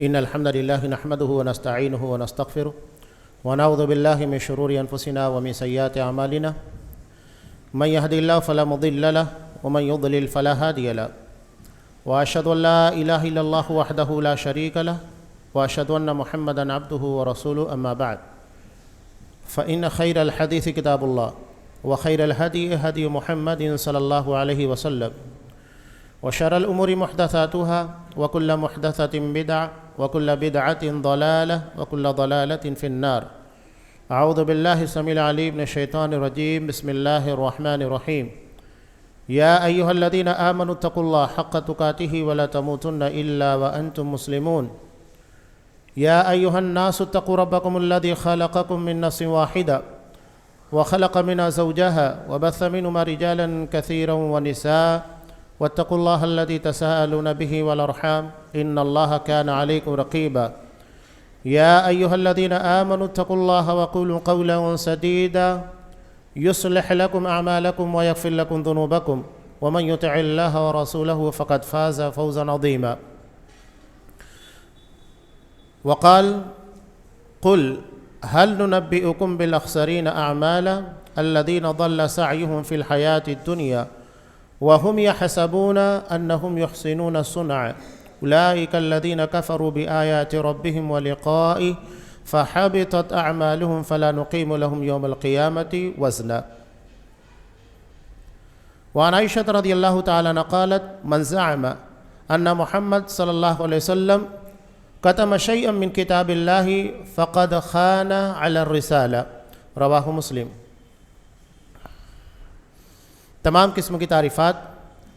إن الحمد لله نحمده ونستعينه ونستغفره ونعوذ بالله من شرور أنفسنا ومن سيئات أعمالنا من يهد الله فلا مضل له ومن يضلل فلا هادي له وأشهد أن لا إله إلا الله وحده لا شريك له وأشهد أن محمدا عبده ورسوله أما بعد فإن خير الحديث كتاب الله وخير الهدي هدي محمد صلى الله عليه وسلم وشر الأمور محدثاتها وكل محدثة بدعة وكل بدعة ضلالة وكل ضلالة في النار. أعوذ بالله السميع العليم من الشيطان الرجيم. بسم الله الرحمن الرحيم. يا أيها الذين آمنوا اتقوا الله حق تقاته ولا تموتن إلا وأنتم مسلمون. يا أيها الناس اتقوا ربكم الذي خلقكم من نفس واحدة وخلق منها زوجها وبث منهما رجالا كثيرا ونساء واتقوا الله الذي تساءلون به والأرحام إن الله كان عليكم رقيبا. يا أيها الذين آمنوا اتقوا الله وقولوا قولا سديدا يصلح لكم أعمالكم ويغفر لكم ذنوبكم ومن يطع الله ورسوله فقد فاز فوزا عظيما. وقال قل هل ننبئكم بالأخسرين أعمالا الذين ضل سعيهم في الحياة الدنيا وهم يحسبون أنهم يحسنون صنعا أولئك الذين كفروا بآيات ربهم ولقائه فحبطت أعمالهم فلا نقيم لهم يوم القيامة وزنا. وعن عائشة رضي الله تعالى عنها قالت من زعم أن محمد صلى الله عليه وسلم كتم شيئا من كتاب الله فقد خان على الرسالة. رواہ مسلم. تمام قسم کی تعریفات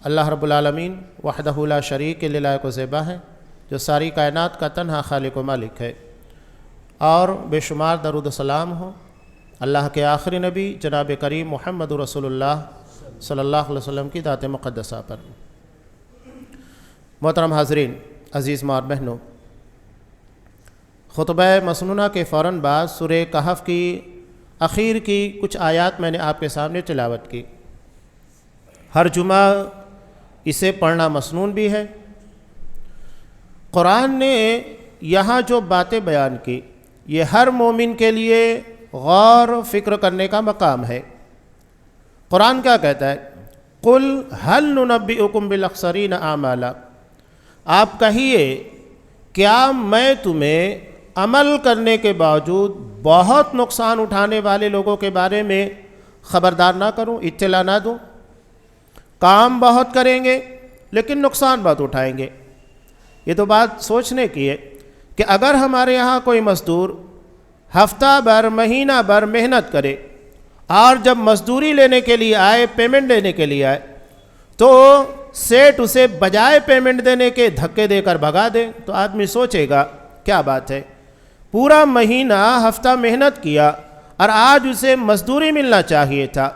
اللہ رب العالمین وحدہ لا شریک کے لائق و زیبا ہے جو ساری کائنات کا تنہا خالق و مالک ہے، اور بے شمار درود و سلام ہو اللہ کے آخری نبی جناب کریم محمد رسول اللہ صلی اللہ علیہ وسلم کی ذات مقدسہ پر. محترم حاضرین، عزیز ماں اور بہنوں، خطبہ مسنونہ کے فوراً بعد سورہ کہف کی اخیر کی کچھ آیات میں نے آپ کے سامنے تلاوت کی. ہر جمعہ اسے پڑھنا مسنون بھی ہے. قرآن نے یہاں جو باتیں بیان کی یہ ہر مومن کے لیے غور و فکر کرنے کا مقام ہے. قرآن کیا کہتا ہے؟ قل هل ننبئکم بالاخسرین اعمالا. آپ کہیے کیا میں تمہیں عمل کرنے کے باوجود بہت نقصان اٹھانے والے لوگوں کے بارے میں خبردار نہ کروں، اطلاع نہ دوں؟ کام بہت کریں گے لیکن نقصان بہت اٹھائیں گے. یہ تو بات سوچنے کی ہے کہ اگر ہمارے یہاں کوئی مزدور ہفتہ بھر مہینہ بھر محنت کرے اور جب مزدوری لینے کے لیے آئے، پیمنٹ لینے کے لیے آئے، تو سیٹ اسے بجائے پیمنٹ دینے کے دھکے دے کر بھگا دے تو آدمی سوچے گا کیا بات ہے، پورا مہینہ ہفتہ محنت کیا اور آج اسے مزدوری ملنا چاہیے تھا،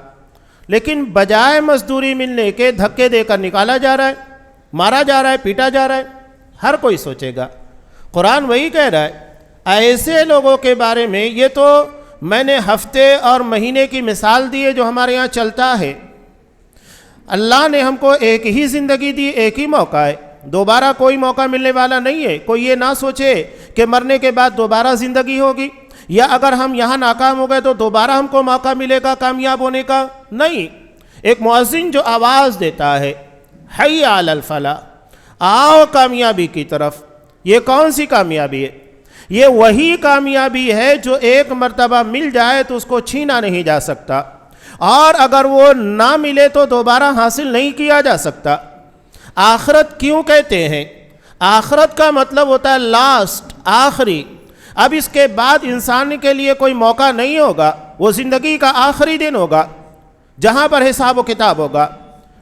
لیکن بجائے مزدوری ملنے کے دھکے دے کر نکالا جا رہا ہے، مارا جا رہا ہے، پیٹا جا رہا ہے. ہر کوئی سوچے گا. قرآن وہی کہہ رہا ہے ایسے لوگوں کے بارے میں. یہ تو میں نے ہفتے اور مہینے کی مثال دی ہے جو ہمارے یہاں چلتا ہے. اللہ نے ہم کو ایک ہی زندگی دی، ایک ہی موقع ہے، دوبارہ کوئی موقع ملنے والا نہیں ہے. کوئی یہ نہ سوچے کہ مرنے کے بعد دوبارہ زندگی ہوگی، یا اگر ہم یہاں ناکام ہو گئے تو دوبارہ ہم کو موقع ملے گا کامیاب ہونے کا. نہیں. ایک مؤذن جو آواز دیتا ہے حی علی الفلاح، آؤ کامیابی کی طرف، یہ کون سی کامیابی ہے؟ یہ وہی کامیابی ہے جو ایک مرتبہ مل جائے تو اس کو چھینا نہیں جا سکتا، اور اگر وہ نہ ملے تو دوبارہ حاصل نہیں کیا جا سکتا. آخرت کیوں کہتے ہیں؟ آخرت کا مطلب ہوتا ہے لاسٹ، آخری. اب اس کے بعد انسان کے لیے کوئی موقع نہیں ہوگا، وہ زندگی کا آخری دن ہوگا جہاں پر حساب و کتاب ہوگا.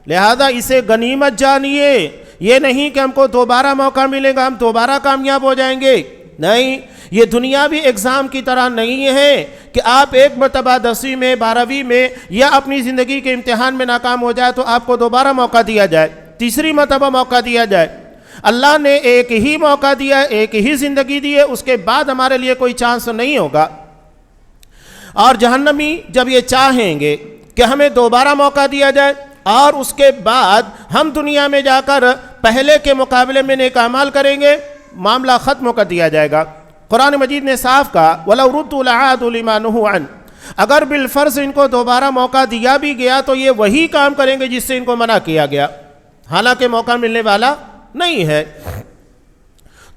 لہذا اسے غنیمت جانیے. یہ نہیں کہ ہم کو دوبارہ موقع ملے گا، ہم دوبارہ کامیاب ہو جائیں گے. نہیں، یہ دنیاوی ایگزام کی طرح نہیں ہے کہ آپ ایک مرتبہ 10ویں میں، 12ویں میں یا اپنی زندگی کے امتحان میں ناکام ہو جائے تو آپ کو دوبارہ موقع دیا جائے، تیسری مرتبہ موقع دیا جائے. اللہ نے ایک ہی موقع دیا، ایک ہی زندگی دی ہے، اس کے بعد ہمارے لیے کوئی چانس نہیں ہوگا. اور جہنمی جب یہ چاہیں گے کہ ہمیں دوبارہ موقع دیا جائے اور اس کے بعد ہم دنیا میں جا کر پہلے کے مقابلے میں نیک اعمال کریں گے، معاملہ ختم کر دیا جائے گا۔ قرآن مجید نے صاف کہا وَلَوْ رُدُّوا لَعَادُوا لِمَا نُهُوا عَنْهُ، اگر بالفرض ان کو دوبارہ موقع دیا بھی گیا تو یہ وہی کام کریں گے جس سے ان کو منع کیا گیا، حالانکہ موقع ملنے والا نہیں ہے۔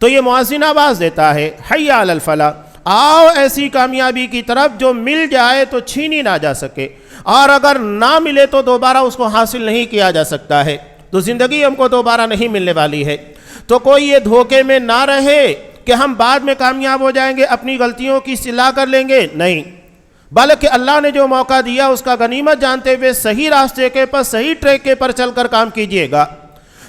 تو یہ مؤذن آواز دیتا ہے حی علی الفلاح، آؤ ایسی کامیابی کی طرف جو مل جائے تو چھینی نہ جا سکے، اور اگر نہ ملے تو دوبارہ اس کو حاصل نہیں کیا جا سکتا ہے۔ تو زندگی ہم کو دوبارہ نہیں ملنے والی ہے، تو کوئی یہ دھوکے میں نہ رہے کہ ہم بعد میں کامیاب ہو جائیں گے، اپنی غلطیوں کی اصلاح کر لیں گے، نہیں، بلکہ اللہ نے جو موقع دیا اس کا غنیمت جانتے ہوئے صحیح راستے کے پر، صحیح ٹریک کے پر چل کر کام کیجئے گا۔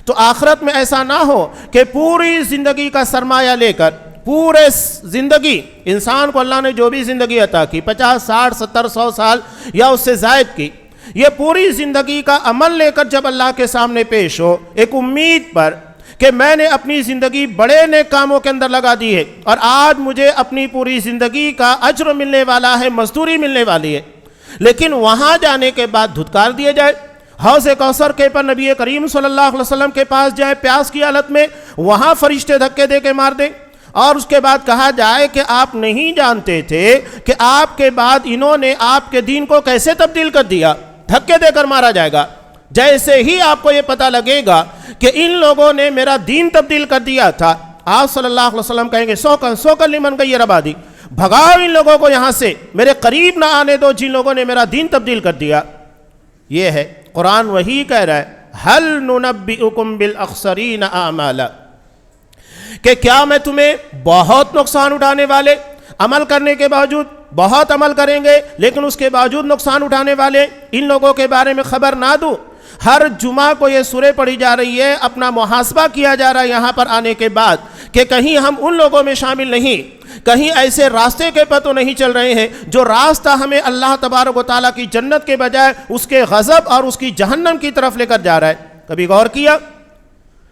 تو آخرت میں ایسا نہ ہو کہ پوری زندگی کا سرمایہ لے کر، پورے زندگی، انسان کو اللہ نے جو بھی زندگی عطا کی، 50 60 70 100 سال یا اس سے زائد کی، یہ پوری زندگی کا عمل لے کر جب اللہ کے سامنے پیش ہو ایک امید پر کہ میں نے اپنی زندگی بڑے نیک کاموں کے اندر لگا دی ہے اور آج مجھے اپنی پوری زندگی کا اجر ملنے والا ہے، مزدوری ملنے والی ہے، لیکن وہاں جانے کے بعد دھتکار دیے جائے، حوض کوثر کے پر نبی کریم صلی اللہ علیہ وسلم کے پاس جائیں پیاس کی حالت میں، وہاں فرشتے دھکے دے کے مار دیں، اور اس کے بعد کہا جائے کہ آپ نہیں جانتے تھے کہ آپ کے بعد انہوں نے آپ کے دین کو کیسے تبدیل کر دیا، دھکے دے کر مارا جائے گا۔ جیسے ہی آپ کو یہ پتہ لگے گا کہ ان لوگوں نے میرا دین تبدیل کر دیا تھا، آپ صلی اللہ علیہ وسلم کہیں گے سوکن لمن غیر عبادی، بھگاؤ ان لوگوں کو یہاں سے، میرے قریب نہ آنے دو جن لوگوں نے میرا دین تبدیل کر دیا۔ یہ ہے قرآن وہی کہہ رہا ہے ہل ننبئکم بالاخسرین اعمالا، کہ کیا میں تمہیں بہت نقصان اٹھانے والے، عمل کرنے کے باوجود بہت عمل کریں گے لیکن اس کے باوجود نقصان اٹھانے والے ان لوگوں کے بارے میں خبر نہ دوں؟ ہر جمعہ کو یہ سورہ پڑھی جا رہی ہے، اپنا محاسبہ کیا جا رہا ہے یہاں پر آنے کے بعد کہ کہیں ہم ان لوگوں میں شامل نہیں، کہیں ایسے راستے کے پر تو نہیں چل رہے ہیں جو راستہ ہمیں اللہ تبارک و تعالیٰ کی جنت کے بجائے اس کے غضب اور اس کی جہنم کی طرف لے کر جا رہا ہے۔ کبھی غور کیا؟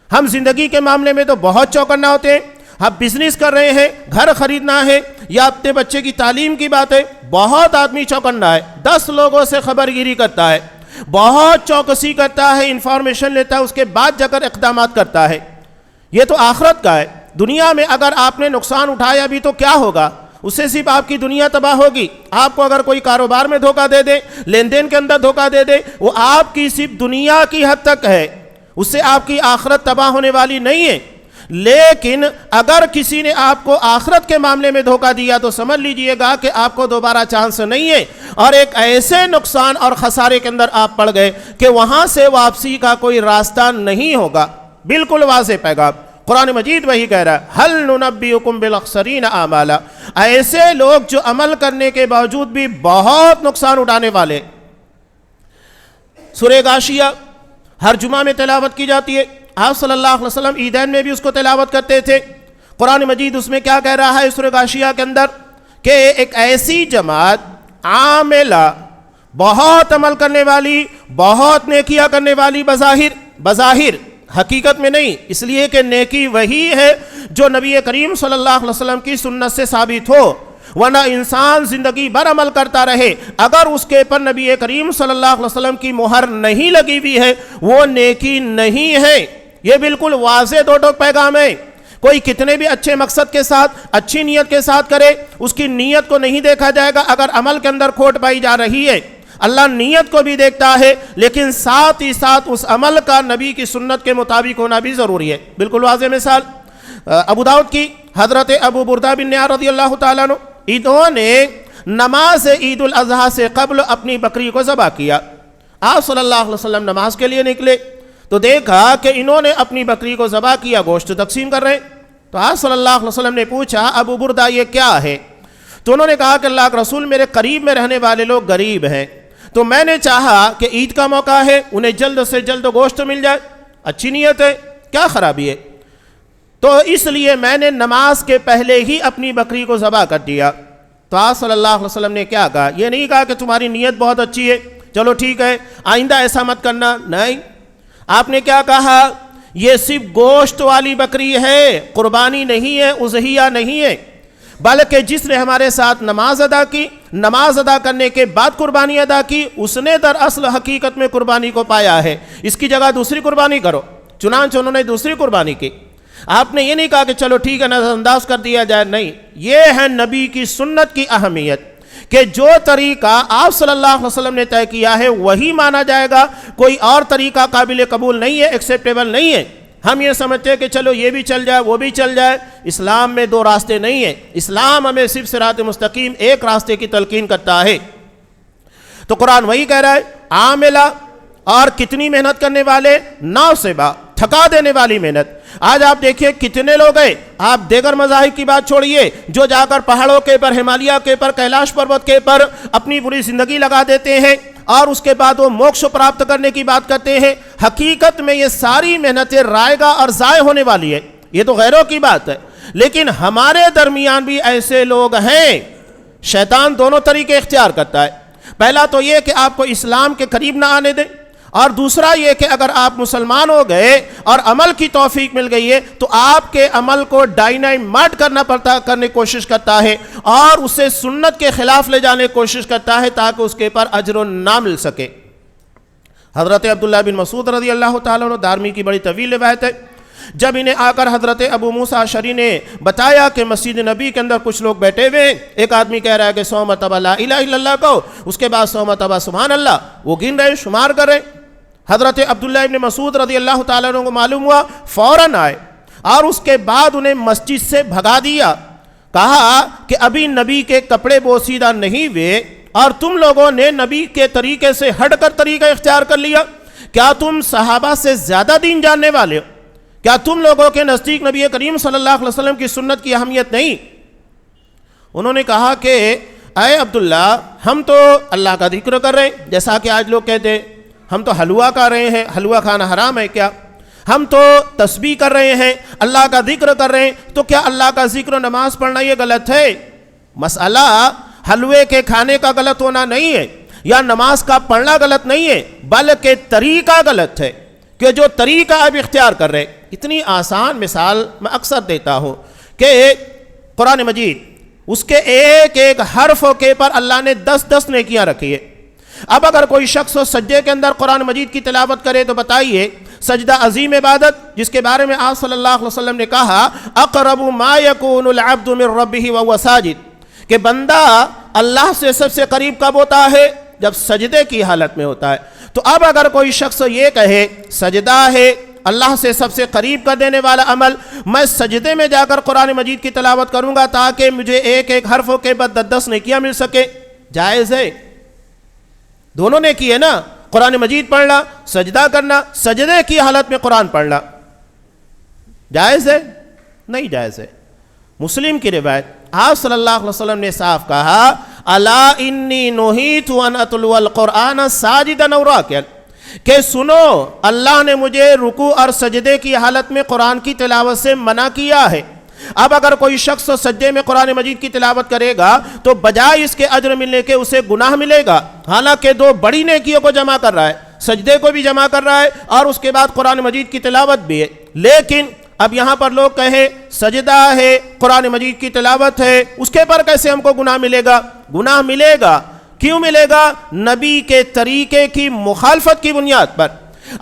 ہم زندگی کے معاملے میں تو بہت چوکنا ہوتے ہیں، ہم بزنس کر رہے ہیں، گھر خریدنا ہے یا اپنے بچے کی تعلیم کی بات ہے، بہت آدمی چوکنا ہے، 10 لوگوں سے خبر گیری کرتا ہے، بہت چوکسی کرتا ہے، انفارمیشن لیتا ہے، اس کے بعد جا کر اقدامات کرتا ہے۔ یہ تو آخرت کا ہے۔ دنیا میں اگر آپ نے نقصان اٹھایا بھی تو کیا ہوگا؟ اس سے صرف آپ کی دنیا تباہ ہوگی۔ آپ کو اگر کوئی کاروبار میں دھوکہ دے دے، لین دین کے اندر دھوکہ دے دے، وہ آپ کی صرف دنیا کی حد تک ہے، اس سے آپ کی آخرت تباہ ہونے والی نہیں ہے۔ لیکن اگر کسی نے آپ کو آخرت کے معاملے میں دھوکہ دیا تو سمجھ لیجئے گا کہ آپ کو دوبارہ چانس نہیں ہے، اور ایک ایسے نقصان اور خسارے کے اندر آپ پڑ گئے کہ وہاں سے واپسی کا کوئی راستہ نہیں ہوگا۔ بالکل واضح پیغام قرآن مجید وہی کہہ رہا ہے ہل ننبئکم بالاخسرین اعمالا، ایسے لوگ جو عمل کرنے کے باوجود بھی بہت نقصان اٹھانے والے۔ سورہ غاشیہ ہر جمعہ میں تلاوت کی جاتی ہے، آپ صلی اللہ علیہ وسلم عیدین میں بھی اس کو تلاوت کرتے تھے۔ قرآن مجید اس میں کیا کہہ رہا ہے سورہ غاشیہ کے اندر کہ ایک ایسی جماعت عاملہ، بہت عمل کرنے والی، بہت نیکیاں کرنے والی، بظاہر حقیقت میں نہیں، اس لیے کہ نیکی وہی ہے جو نبی کریم صلی اللہ علیہ وسلم کی سنت سے ثابت ہو، ورنہ انسان زندگی بھر عمل کرتا رہے، اگر اس کے پر نبی کریم صلی اللہ علیہ وسلم کی مہر نہیں لگی ہوئی ہے وہ نیکی نہیں ہے۔ یہ بالکل واضح دو ٹوک پیغام ہے۔ کوئی کتنے بھی اچھے مقصد کے ساتھ، اچھی نیت کے ساتھ کرے، اس کی نیت کو نہیں دیکھا جائے گا۔ اگر عمل کے اندر کھوٹ پائی جا رہی ہے، اللہ نیت کو بھی دیکھتا ہے، لیکن ساتھ ہی ساتھ اس عمل کا نبی کی سنت کے مطابق ہونا بھی ضروری ہے۔ بالکل واضح مثال ابو داؤد کی حضرت ابو بردہ بن نیار رضی اللہ تعالیٰ عنہ، انہوں نے نماز عید الاضحیٰ سے قبل اپنی بکری کو ذبح کیا۔ آپ صلی اللہ علیہ وسلم نماز کے لیے نکلے تو دیکھا کہ انہوں نے اپنی بکری کو ذبح کیا، گوشت تقسیم کر رہے ہیں۔ تو آپ صلی اللہ علیہ وسلم نے پوچھا ابو بردہ یہ کیا ہے؟ تو انہوں نے کہا کہ اللہ کے رسول، میرے قریب میں رہنے والے لوگ غریب ہیں، تو میں نے چاہا کہ عید کا موقع ہے، انہیں جلد سے جلد گوشت مل جائے، اچھی نیت ہے، کیا خرابی ہے؟ تو اس لیے میں نے نماز کے پہلے ہی اپنی بکری کو ذبح کر دیا۔ تو آپ صلی اللہ علیہ وسلم نے کیا کہا؟ یہ نہیں کہا کہ تمہاری نیت بہت اچھی ہے، چلو ٹھیک ہے آئندہ ایسا مت کرنا، نہیں، آپ نے کیا کہا؟ یہ صرف گوشت والی بکری ہے، قربانی نہیں ہے، اضحیہ نہیں ہے، بلکہ جس نے ہمارے ساتھ نماز ادا کی، نماز ادا کرنے کے بعد قربانی ادا کی، اس نے دراصل حقیقت میں قربانی کو پایا ہے، اس کی جگہ دوسری قربانی کرو۔ چنانچہ انہوں نے دوسری قربانی کی۔ آپ نے یہ نہیں کہا کہ چلو ٹھیک ہے نظر انداز کر دیا جائے، نہیں، یہ ہے نبی کی سنت کی اہمیت کہ جو طریقہ آپ صلی اللہ علیہ وسلم نے طے کیا ہے وہی مانا جائے گا، کوئی اور طریقہ قابل قبول نہیں ہے، ایکسیپٹیبل نہیں ہے۔ ہم یہ سمجھتے ہیں کہ چلو یہ بھی چل جائے وہ بھی چل جائے، اسلام میں دو راستے نہیں ہیں، اسلام ہمیں صرف صراط مستقیم ایک راستے کی تلقین کرتا ہے۔ تو قرآن وہی کہہ رہا ہے، عاملہ، اور کتنی محنت کرنے والے، ناصبہ، تھکا دینے والی محنت۔ آج آپ دیکھیے کتنے لوگ ہیں، آپ دیگر مذاہب کی بات چھوڑیے، جو جا کر پہاڑوں کے پر، ہمالیہ کے پر، کیلاش پروت کے پر اپنی پوری زندگی لگا دیتے ہیں اور اس کے بعد وہ موکش پراپت کرنے کی بات کرتے ہیں۔ حقیقت میں یہ ساری محنتیں رائے گا اور ضائع ہونے والی ہے، یہ تو غیروں کی بات ہے۔ لیکن ہمارے درمیان بھی ایسے لوگ ہیں، شیطان دونوں طریقے اختیار کرتا ہے۔ پہلا تو یہ کہ آپ کو اسلام کے قریب نہ آنے دے، اور دوسرا یہ کہ اگر آپ مسلمان ہو گئے اور عمل کی توفیق مل گئی ہے تو آپ کے عمل کو ڈائنامائٹ کرنے کی کوشش کرتا ہے اور اسے سنت کے خلاف لے جانے کی کوشش کرتا ہے تاکہ اس کے پر اجر نہ مل سکے۔ حضرت عبداللہ بن مسعود رضی اللہ تعالیٰ عنہ، دارمی کی بڑی طویل روایت ہے، جب انہیں آ کر حضرت ابو موسیٰ اشعری نے بتایا کہ مسجد نبی کے اندر کچھ لوگ بیٹھے ہوئے ہیں، ایک آدمی کہہ رہا ہے کہ 100 مرتبہ لا الہ الا اللہ کہو، اس کے بعد 100 مرتبہ سبحان اللہ، وہ گن رہے، شمار کر رہے۔ حضرت عبداللہ ابن مسعود رضی اللہ تعالیٰ عنہ کو معلوم ہوا، فوراً آئے اور اس کے بعد انہیں مسجد سے بھگا دیا، کہا کہ ابھی نبی کے کپڑے بوسیدہ نہیں ہوئے اور تم لوگوں نے نبی کے طریقے سے ہٹ کر طریقہ اختیار کر لیا، کیا تم صحابہ سے زیادہ دین جاننے والے ہو؟ کیا تم لوگوں کے نزدیک نبی کریم صلی اللہ علیہ وسلم کی سنت کی اہمیت نہیں؟ انہوں نے کہا کہ اے عبداللہ، ہم تو اللہ کا ذکر کر رہے ہیں، جیسا کہ آج لوگ کہتے ہیں ہم تو حلوہ کھا رہے ہیں، حلوہ کھانا حرام ہے کیا؟ ہم تو تسبیح کر رہے ہیں، اللہ کا ذکر کر رہے ہیں، تو کیا اللہ کا ذکر و نماز پڑھنا یہ غلط ہے؟ مسئلہ حلوے کے کھانے کا غلط ہونا نہیں ہے یا نماز کا پڑھنا غلط نہیں ہے، بلکہ طریقہ غلط ہے کہ جو طریقہ آپ اختیار کر رہے۔ اتنی آسان مثال میں اکثر دیتا ہوں کہ قرآن مجید، اس کے ایک ایک حرفوں کے پر اللہ نے 10 نیکیاں رکھی ہے۔ اب اگر کوئی شخص سجدے کے اندر قرآن مجید کی تلاوت کرے تو بتائیے، سجدہ عظیم عبادت جس کے بارے میں آپ صلی اللہ علیہ وسلم نے کہا اقرب ما یکون العبد من ربہ وهو ساجد، کہ بندہ اللہ سے سب سے قریب کب ہوتا ہے؟ جب سجدے کی حالت میں ہوتا ہے۔ تو اب اگر کوئی شخص یہ کہے سجدہ ہے اللہ سے سب سے قریب کر دینے والا عمل، میں سجدے میں جا کر قرآن مجید کی تلاوت کروں گا تاکہ مجھے ایک ایک حرفوں کے بعد 10 نیکیاں مل سکے، جائز ہے؟ دونوں نے کی ہے نا، قرآن مجید پڑھنا، سجدہ کرنا، سجدے کی حالت میں قرآن پڑھنا جائز ہے؟ نہیں جائز ہے۔ مسلم کی روایت، آپ صلی اللہ علیہ وسلم نے صاف کہا الا انی نہیت ان اتلو القرآن ساجدا او راکعا، کہ سنو اللہ نے مجھے رکوع اور سجدے کی حالت میں قرآن کی تلاوت سے منع کیا ہے۔ اب اگر کوئی شخص سجدے میں قرآن مجید کی تلاوت کرے گا تو بجائے اس کے اجر ملنے کے اسے گناہ ملے گا، حالانکہ دو بڑی نیکیوں کو جمع کر رہا ہے، سجدے کو بھی جمع کر رہا ہے اور اس کے بعد قرآن مجید کی تلاوت بھی ہے۔ لیکن اب یہاں پر لوگ کہیں سجدہ ہے، قرآن مجید کی تلاوت ہے، اس کے پر کیسے ہم کو گناہ ملے گا؟ گناہ ملے گا، کیوں ملے گا؟ نبی کے طریقے کی مخالفت کی بنیاد پر۔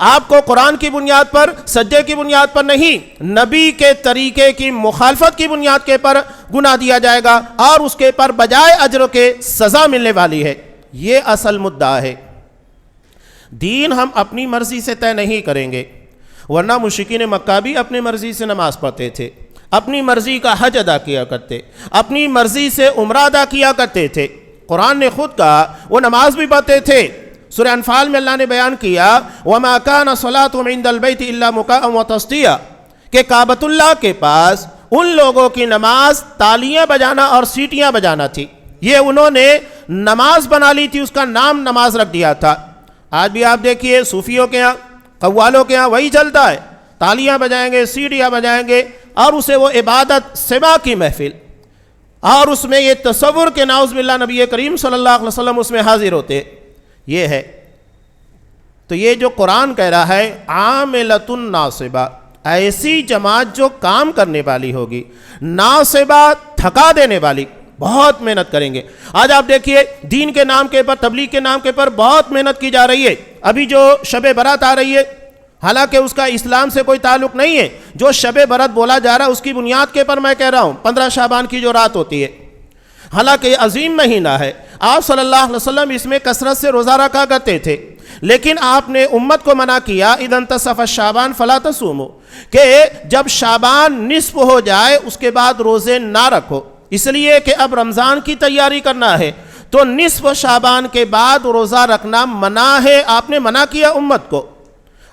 آپ کو قرآن کی بنیاد پر، سجدے کی بنیاد پر نہیں، نبی کے طریقے کی مخالفت کی بنیاد کے پر گناہ دیا جائے گا اور اس کے پر بجائے اجر کے سزا ملنے والی ہے۔ یہ اصل مدعا ہے۔ دین ہم اپنی مرضی سے طے نہیں کریں گے، ورنہ مشرکین مکہ بھی اپنی مرضی سے نماز پڑھتے تھے، اپنی مرضی کا حج ادا کیا کرتے، اپنی مرضی سے عمرہ ادا کیا کرتے تھے۔ قرآن نے خود کہا وہ نماز بھی پڑھتے تھے۔ سورہ انفال میں اللہ نے بیان کیا وَمَا كَانَ صَلَاتُهُمْ عِنْدَ الْبَيْتِ إِلَّا مُكَاءً وَتَصْدِيًا، کہ کعبۃ اللہ کے پاس ان لوگوں کی نماز تالیاں بجانا اور سیٹیاں بجانا تھی۔ یہ انہوں نے نماز بنا لی تھی، اس کا نام نماز رکھ دیا تھا۔ آج بھی آپ دیکھیے صوفیوں کے ہاں، قوالوں کے ہاں وہی چلتا ہے، تالیاں بجائیں گے، سیٹیاں بجائیں گے اور اسے وہ عبادت سما کی محفل، اور اس میں یہ تصور کہ نعوذ باللہ نبی کریم صلی اللہ علیہ وسلم اس میں حاضر ہوتے، یہ ہے۔ تو یہ جو قرآن کہہ رہا ہے عاملۃ ناصبہ، ایسی جماعت جو کام کرنے والی ہوگی، ناصبہ تھکا دینے والی، بہت محنت کریں گے۔ آج آپ دیکھیے دین کے نام کے پر، تبلیغ کے نام کے پر بہت محنت کی جا رہی ہے۔ ابھی جو شب برات آ رہی ہے حالانکہ اس کا اسلام سے کوئی تعلق نہیں ہے. جو شب برات بولا جا رہا ہے اس کی بنیاد کے پر میں کہہ رہا ہوں 15 شعبان کی جو رات ہوتی ہے، حالانکہ یہ عظیم مہینہ ہے. آپ صلی اللہ علیہ وسلم اس میں کثرت سے روزہ رکھا کرتے تھے، لیکن آپ نے امت کو منع کیا اذا انتصف الشعبان فلا تصوموا، کہ جب شعبان نصف ہو جائے اس کے بعد روزے نہ رکھو، اس لیے کہ اب رمضان کی تیاری کرنا ہے تو نصف شعبان کے بعد روزہ رکھنا منع ہے. آپ نے منع کیا امت کو.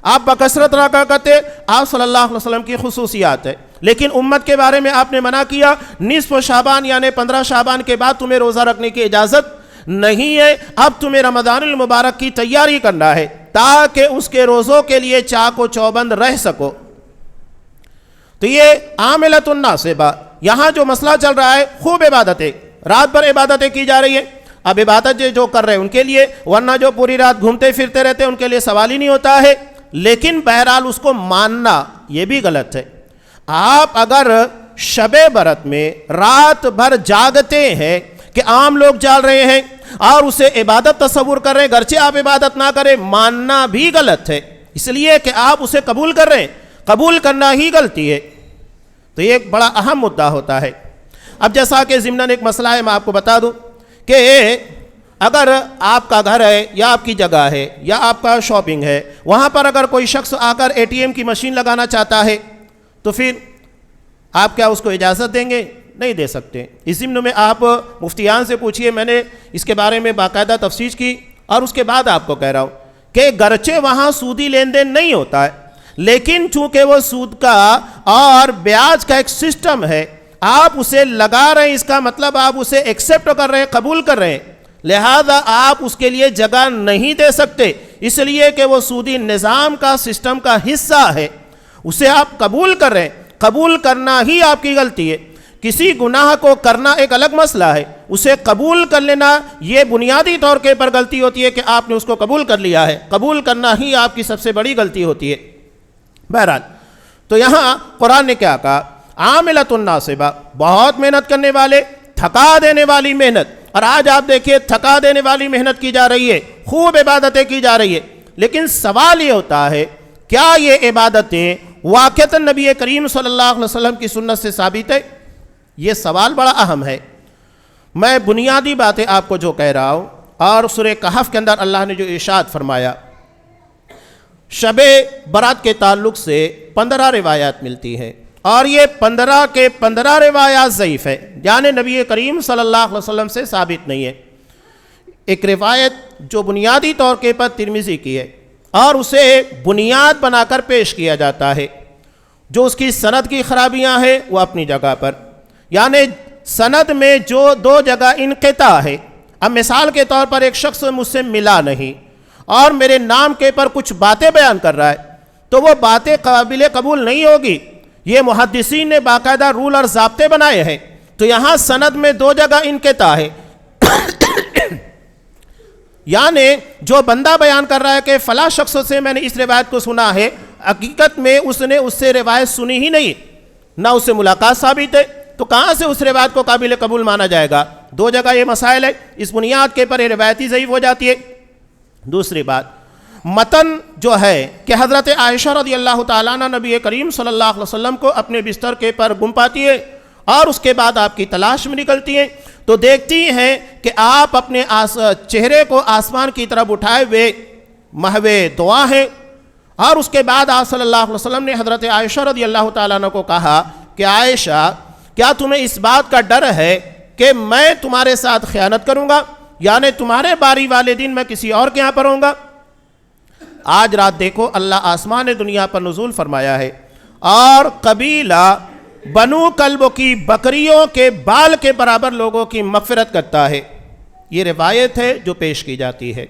آپ بکثرت رکھا کرتے، آپ صلی اللہ علیہ وسلم کی خصوصیات ہے، لیکن امت کے بارے میں آپ نے منع کیا. نصف شعبان یعنی 15 شعبان کے بعد تمہیں روزہ رکھنے کی اجازت نہیں ہے. اب تمہیں رمضان المبارک کی تیاری کرنا ہے تاکہ اس کے روزوں کے لیے چاق و چوبند رہ سکو. تو یہ عاملۃ الناصبہ، یہاں جو مسئلہ چل رہا ہے خوب عبادتیں، رات بھر عبادتیں کی جا رہی ہیں. اب عبادت جو کر رہے ہیں ان کے لیے، ورنہ جو پوری رات گھومتے پھرتے رہتے ہیں ان کے لیے سوال ہی نہیں ہوتا ہے. لیکن بہرحال اس کو ماننا یہ بھی غلط ہے. آپ اگر شب برات میں رات بھر جاگتے ہیں کہ عام لوگ جال رہے ہیں اور اسے عبادت تصور کر رہے ہیں، گرچہ آپ عبادت نہ کریں، ماننا بھی غلط ہے، اس لیے کہ آپ اسے قبول کر رہے ہیں. قبول کرنا ہی غلطی ہے. تو یہ ایک بڑا اہم مدعا ہوتا ہے. اب جیسا کہ ضمناً ایک مسئلہ ہے، میں آپ کو بتا دوں کہ اگر آپ کا گھر ہے یا آپ کی جگہ ہے یا آپ کا شاپنگ ہے، وہاں پر اگر کوئی شخص آ کر ATM کی مشین لگانا چاہتا ہے تو پھر آپ کیا اس کو اجازت دیں گے؟ نہیں دے سکتے. اس ضمن میں آپ مفتیان سے پوچھئے، میں نے اس کے بارے میں باقاعدہ تفتیش کی اور اس کے بعد آپ کو کہہ رہا ہوں کہ گرچہ وہاں سودی لین دین نہیں ہوتا ہے، لیکن چونکہ وہ سود کا اور بیاج کا ایک سسٹم ہے، آپ اسے لگا رہے ہیں، اس کا مطلب آپ اسے ایکسیپٹ کر رہے ہیں، قبول کر رہے ہیں، لہذا آپ اس کے لیے جگہ نہیں دے سکتے، اس لیے کہ وہ سودی نظام کا سسٹم کا حصہ ہے. اسے آپ قبول کر رہے ہیں، قبول کرنا ہی آپ کی غلطی ہے. کسی گناہ کو کرنا ایک الگ مسئلہ ہے، اسے قبول کر لینا یہ بنیادی طور کے پر غلطی ہوتی ہے کہ آپ نے اس کو قبول کر لیا ہے. قبول کرنا ہی آپ کی سب سے بڑی غلطی ہوتی ہے. بہرحال تو یہاں قرآن نے کیا کہا؟ عاملۃ الناصبہ، بہت محنت کرنے والے، تھکا دینے والی محنت. اور آج آپ دیکھیے تھکا دینے والی محنت کی جا رہی ہے، خوب عبادتیں کی جا رہی ہے، لیکن سوال یہ ہوتا ہے کیا یہ عبادتیں واقعتاً نبی کریم صلی اللہ علیہ وسلم کی سنت سے ثابت ہے؟ یہ سوال بڑا اہم ہے. میں بنیادی باتیں آپ کو جو کہہ رہا ہوں، اور سورہ کہف کے اندر اللہ نے جو ارشاد فرمایا، شب برات کے تعلق سے 15 روایات ملتی ہیں، اور یہ 15 کے 15 روایات ضعیف ہے، یعنی نبی کریم صلی اللہ علیہ وسلم سے ثابت نہیں ہے. ایک روایت جو بنیادی طور کے پر ترمذی کی ہے اور اسے بنیاد بنا کر پیش کیا جاتا ہے، جو اس کی سند کی خرابیاں ہیں وہ اپنی جگہ پر، یعنی سند میں جو 2 جگہ انقطاع ہے. اب مثال کے طور پر ایک شخص مجھ سے ملا نہیں اور میرے نام کے پر کچھ باتیں بیان کر رہا ہے، تو وہ باتیں قابل قبول نہیں ہوگی. یہ محدثین نے باقاعدہ رول اور ضابطے بنائے ہیں. تو یہاں سند میں 2 جگہ انقطاع ہے، یعنی جو بندہ بیان کر رہا ہے کہ فلاں شخص سے میں نے اس روایت کو سنا ہے، حقیقت میں اس نے اس سے روایت سنی ہی نہیں، نہ اس سے ملاقات ثابت ہے، تو کہاں سے اس روایت کو قابل قبول مانا جائے گا؟ 2 جگہ یہ مسائل ہے، اس بنیاد کے پر یہ روایتی ضعیف ہو جاتی ہے. دوسری بات، متن جو ہے کہ حضرت عائشہ رضی اللہ تعالیٰ عنہ نبی کریم صلی اللہ علیہ وسلم کو اپنے بستر کے پر گم پاتی ہے اور اس کے بعد آپ کی تلاش میں نکلتی ہیں، تو دیکھتی ہیں کہ آپ اپنے چہرے کو آسمان کی طرف اٹھائے ہوئے محو دعا ہیں. اور اس کے بعد آپ صلی اللہ علیہ وسلم نے حضرت عائشہ رضی اللہ تعالیٰ عنہ کو کہا کہ عائشہ، کیا تمہیں اس بات کا ڈر ہے کہ میں تمہارے ساتھ خیانت کروں گا، یعنی تمہارے باری والے دن میں کسی اور کے یہاں پر ہوں گا؟ آج رات دیکھو اللہ آسمان دنیا پر نزول فرمایا ہے اور قبیلہ بنو کلب کی بکریوں کے بال کے برابر لوگوں کی مغفرت کرتا ہے. یہ روایت ہے جو پیش کی جاتی ہے.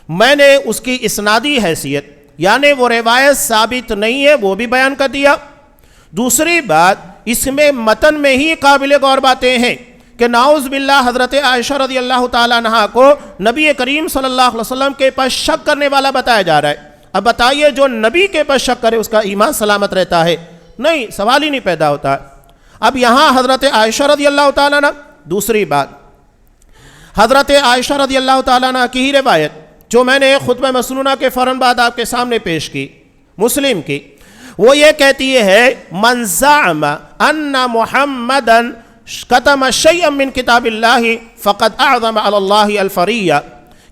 میں نے اس کی اسنادی حیثیت، یعنی وہ روایت ثابت نہیں ہے، وہ بھی بیان کر دیا. دوسری بات، اس میں متن میں ہی قابل غور باتیں ہیں کہ نعوذ باللہ حضرت عائشہ رضی اللہ تعالیٰ عنہ کو نبی کریم صلی اللہ علیہ وسلم کے پاس شک کرنے والا بتایا جا رہا ہے. اب بتائیے جو نبی کے پاس شک کرے اس کا ایمان سلامت رہتا ہے؟ نہیں، سوال ہی نہیں پیدا ہوتا. اب یہاں حضرت عائشہ رضی اللہ تعالیٰ عنہ. دوسری بات، حضرت عائشہ رضی اللہ تعالیٰ عنہ کی ہی روایت جو میں نے خطبہ مسنونہ کے فوراً بعد آپ کے سامنے پیش کی، مسلم کی، وہ یہ کہتی ہے من زعم ان محمدا کتم شیئا من کتاب اللہ فقد اعظم علی اللہ الفریہ،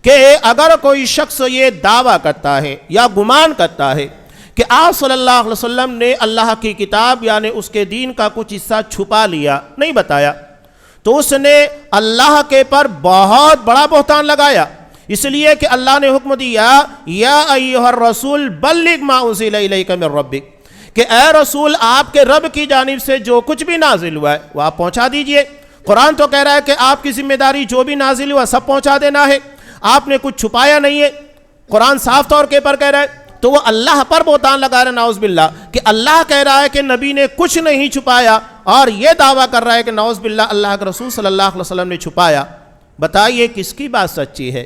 کہ اگر کوئی شخص یہ دعویٰ کرتا ہے یا گمان کرتا ہے کہ آپ صلی اللہ علیہ وسلم نے اللہ کی کتاب یعنی اس کے دین کا کچھ حصہ چھپا لیا، نہیں بتایا، تو اس نے اللہ کے پر بہت بڑا بہتان لگایا، اس لیے کہ اللہ نے حکم دیا یا ایھا الرسول بلغ ما انزل الیک من ربک، کہ اے رسول آپ کے رب کی جانب سے جو کچھ بھی نازل ہوا ہے وہ آپ پہنچا دیجئے۔ قرآن تو کہہ رہا ہے کہ آپ کی ذمہ داری جو بھی نازل ہوا سب پہنچا دینا ہے، آپ نے کچھ چھپایا نہیں ہے، قرآن صاف طور کے پر کہہ رہا ہے۔ تو وہ اللہ پر بہتان لگا رہا ہے نعوذ باللہ کہ اللہ کہہ رہا ہے کہ نبی نے کچھ نہیں چھپایا، اور یہ دعویٰ کر رہا ہے کہ نعوذ باللہ اللہ کے رسول صلی اللہ علیہ وسلم نے چھپایا۔ بتائیے کس کی بات سچی ہے؟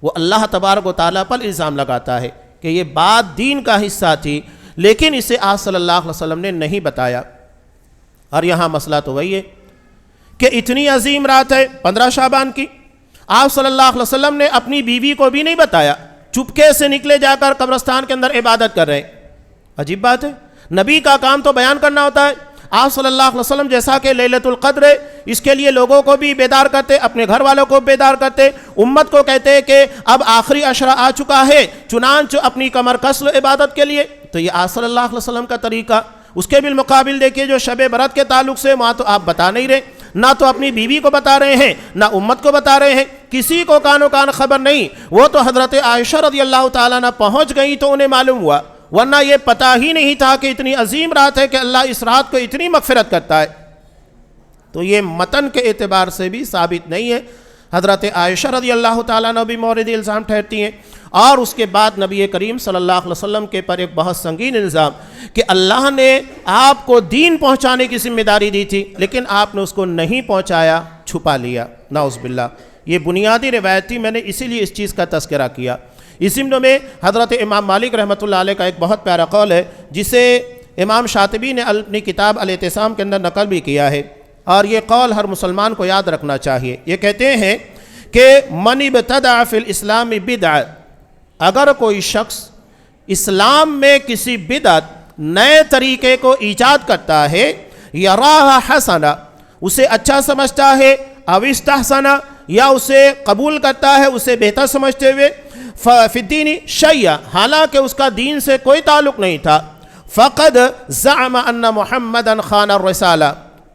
وہ اللہ تبارک و تعالیٰ پر الزام لگاتا ہے کہ یہ بات دین کا حصہ تھی لیکن اسے آپ صلی اللہ علیہ وسلم نے نہیں بتایا۔ اور یہاں مسئلہ تو وہی ہے کہ اتنی عظیم رات ہے 15 شعبان کی، آپ صلی اللہ علیہ وسلم نے اپنی بیوی کو بھی نہیں بتایا، چپکے سے نکلے جا کر قبرستان کے اندر عبادت کر رہے ہیں۔ عجیب بات ہے، نبی کا کام تو بیان کرنا ہوتا ہے۔ آپ صلی اللہ علیہ وسلم جیسا کہ لیلۃ القدر ہے، اس کے لیے لوگوں کو بھی بیدار کرتے، اپنے گھر والوں کو بیدار کرتے، امت کو کہتے کہ اب آخری عشرہ آ چکا ہے، چنانچہ اپنی کمر کس لو عبادت کے لیے۔ تو یہ آپ صلی اللہ علیہ وسلم کا طریقہ۔ اس کے بالمقابل دیکھیے جو شب برات کے تعلق سے وہاں تو آپ بتا نہیں رہے، نہ تو اپنی بیوی کو بتا رہے ہیں نہ امت کو بتا رہے ہیں، کسی کو کانو کان خبر نہیں۔ وہ تو حضرت عائشہ رضی اللہ تعالیٰ عنہ پہنچ گئی تو انہیں معلوم ہوا، ورنہ یہ پتہ ہی نہیں تھا کہ اتنی عظیم رات ہے کہ اللہ اس رات کو اتنی مغفرت کرتا ہے۔ تو یہ متن کے اعتبار سے بھی ثابت نہیں ہے۔ حضرت عائشہ رضی اللہ تعالیٰ عنہ بھی مورد الزام ٹھہرتی ہیں، اور اس کے بعد نبی کریم صلی اللہ علیہ وسلم کے پر ایک بہت سنگین الزام کہ اللہ نے آپ کو دین پہنچانے کی ذمہ داری دی تھی لیکن آپ نے اس کو نہیں پہنچایا، چھپا لیا، نعوذ باللہ۔ یہ بنیادی روایت تھی، میں نے اسی لیے اس چیز کا تذکرہ کیا۔ اس ضمن میں حضرت امام مالک رحمۃ اللہ علیہ کا ایک بہت پیارا قول ہے جسے امام شاطبی نے اپنی کتاب الاعتصام کے اندر نقل بھی کیا ہے، اور یہ قول ہر مسلمان کو یاد رکھنا چاہیے۔ یہ کہتے ہیں کہ من ابتدع فی الاسلام بدعہ، اگر کوئی شخص اسلام میں کسی بدعت نئے طریقے کو ایجاد کرتا ہے، یراہ حسنا، اسے اچھا سمجھتا ہے، او استحسن، یا اسے قبول کرتا ہے اسے بہتر سمجھتے ہوئے، فی الدین شیء، حالانکہ اس کا دین سے کوئی تعلق نہیں تھا، فقد زعم ان محمدا خان الرسالہ،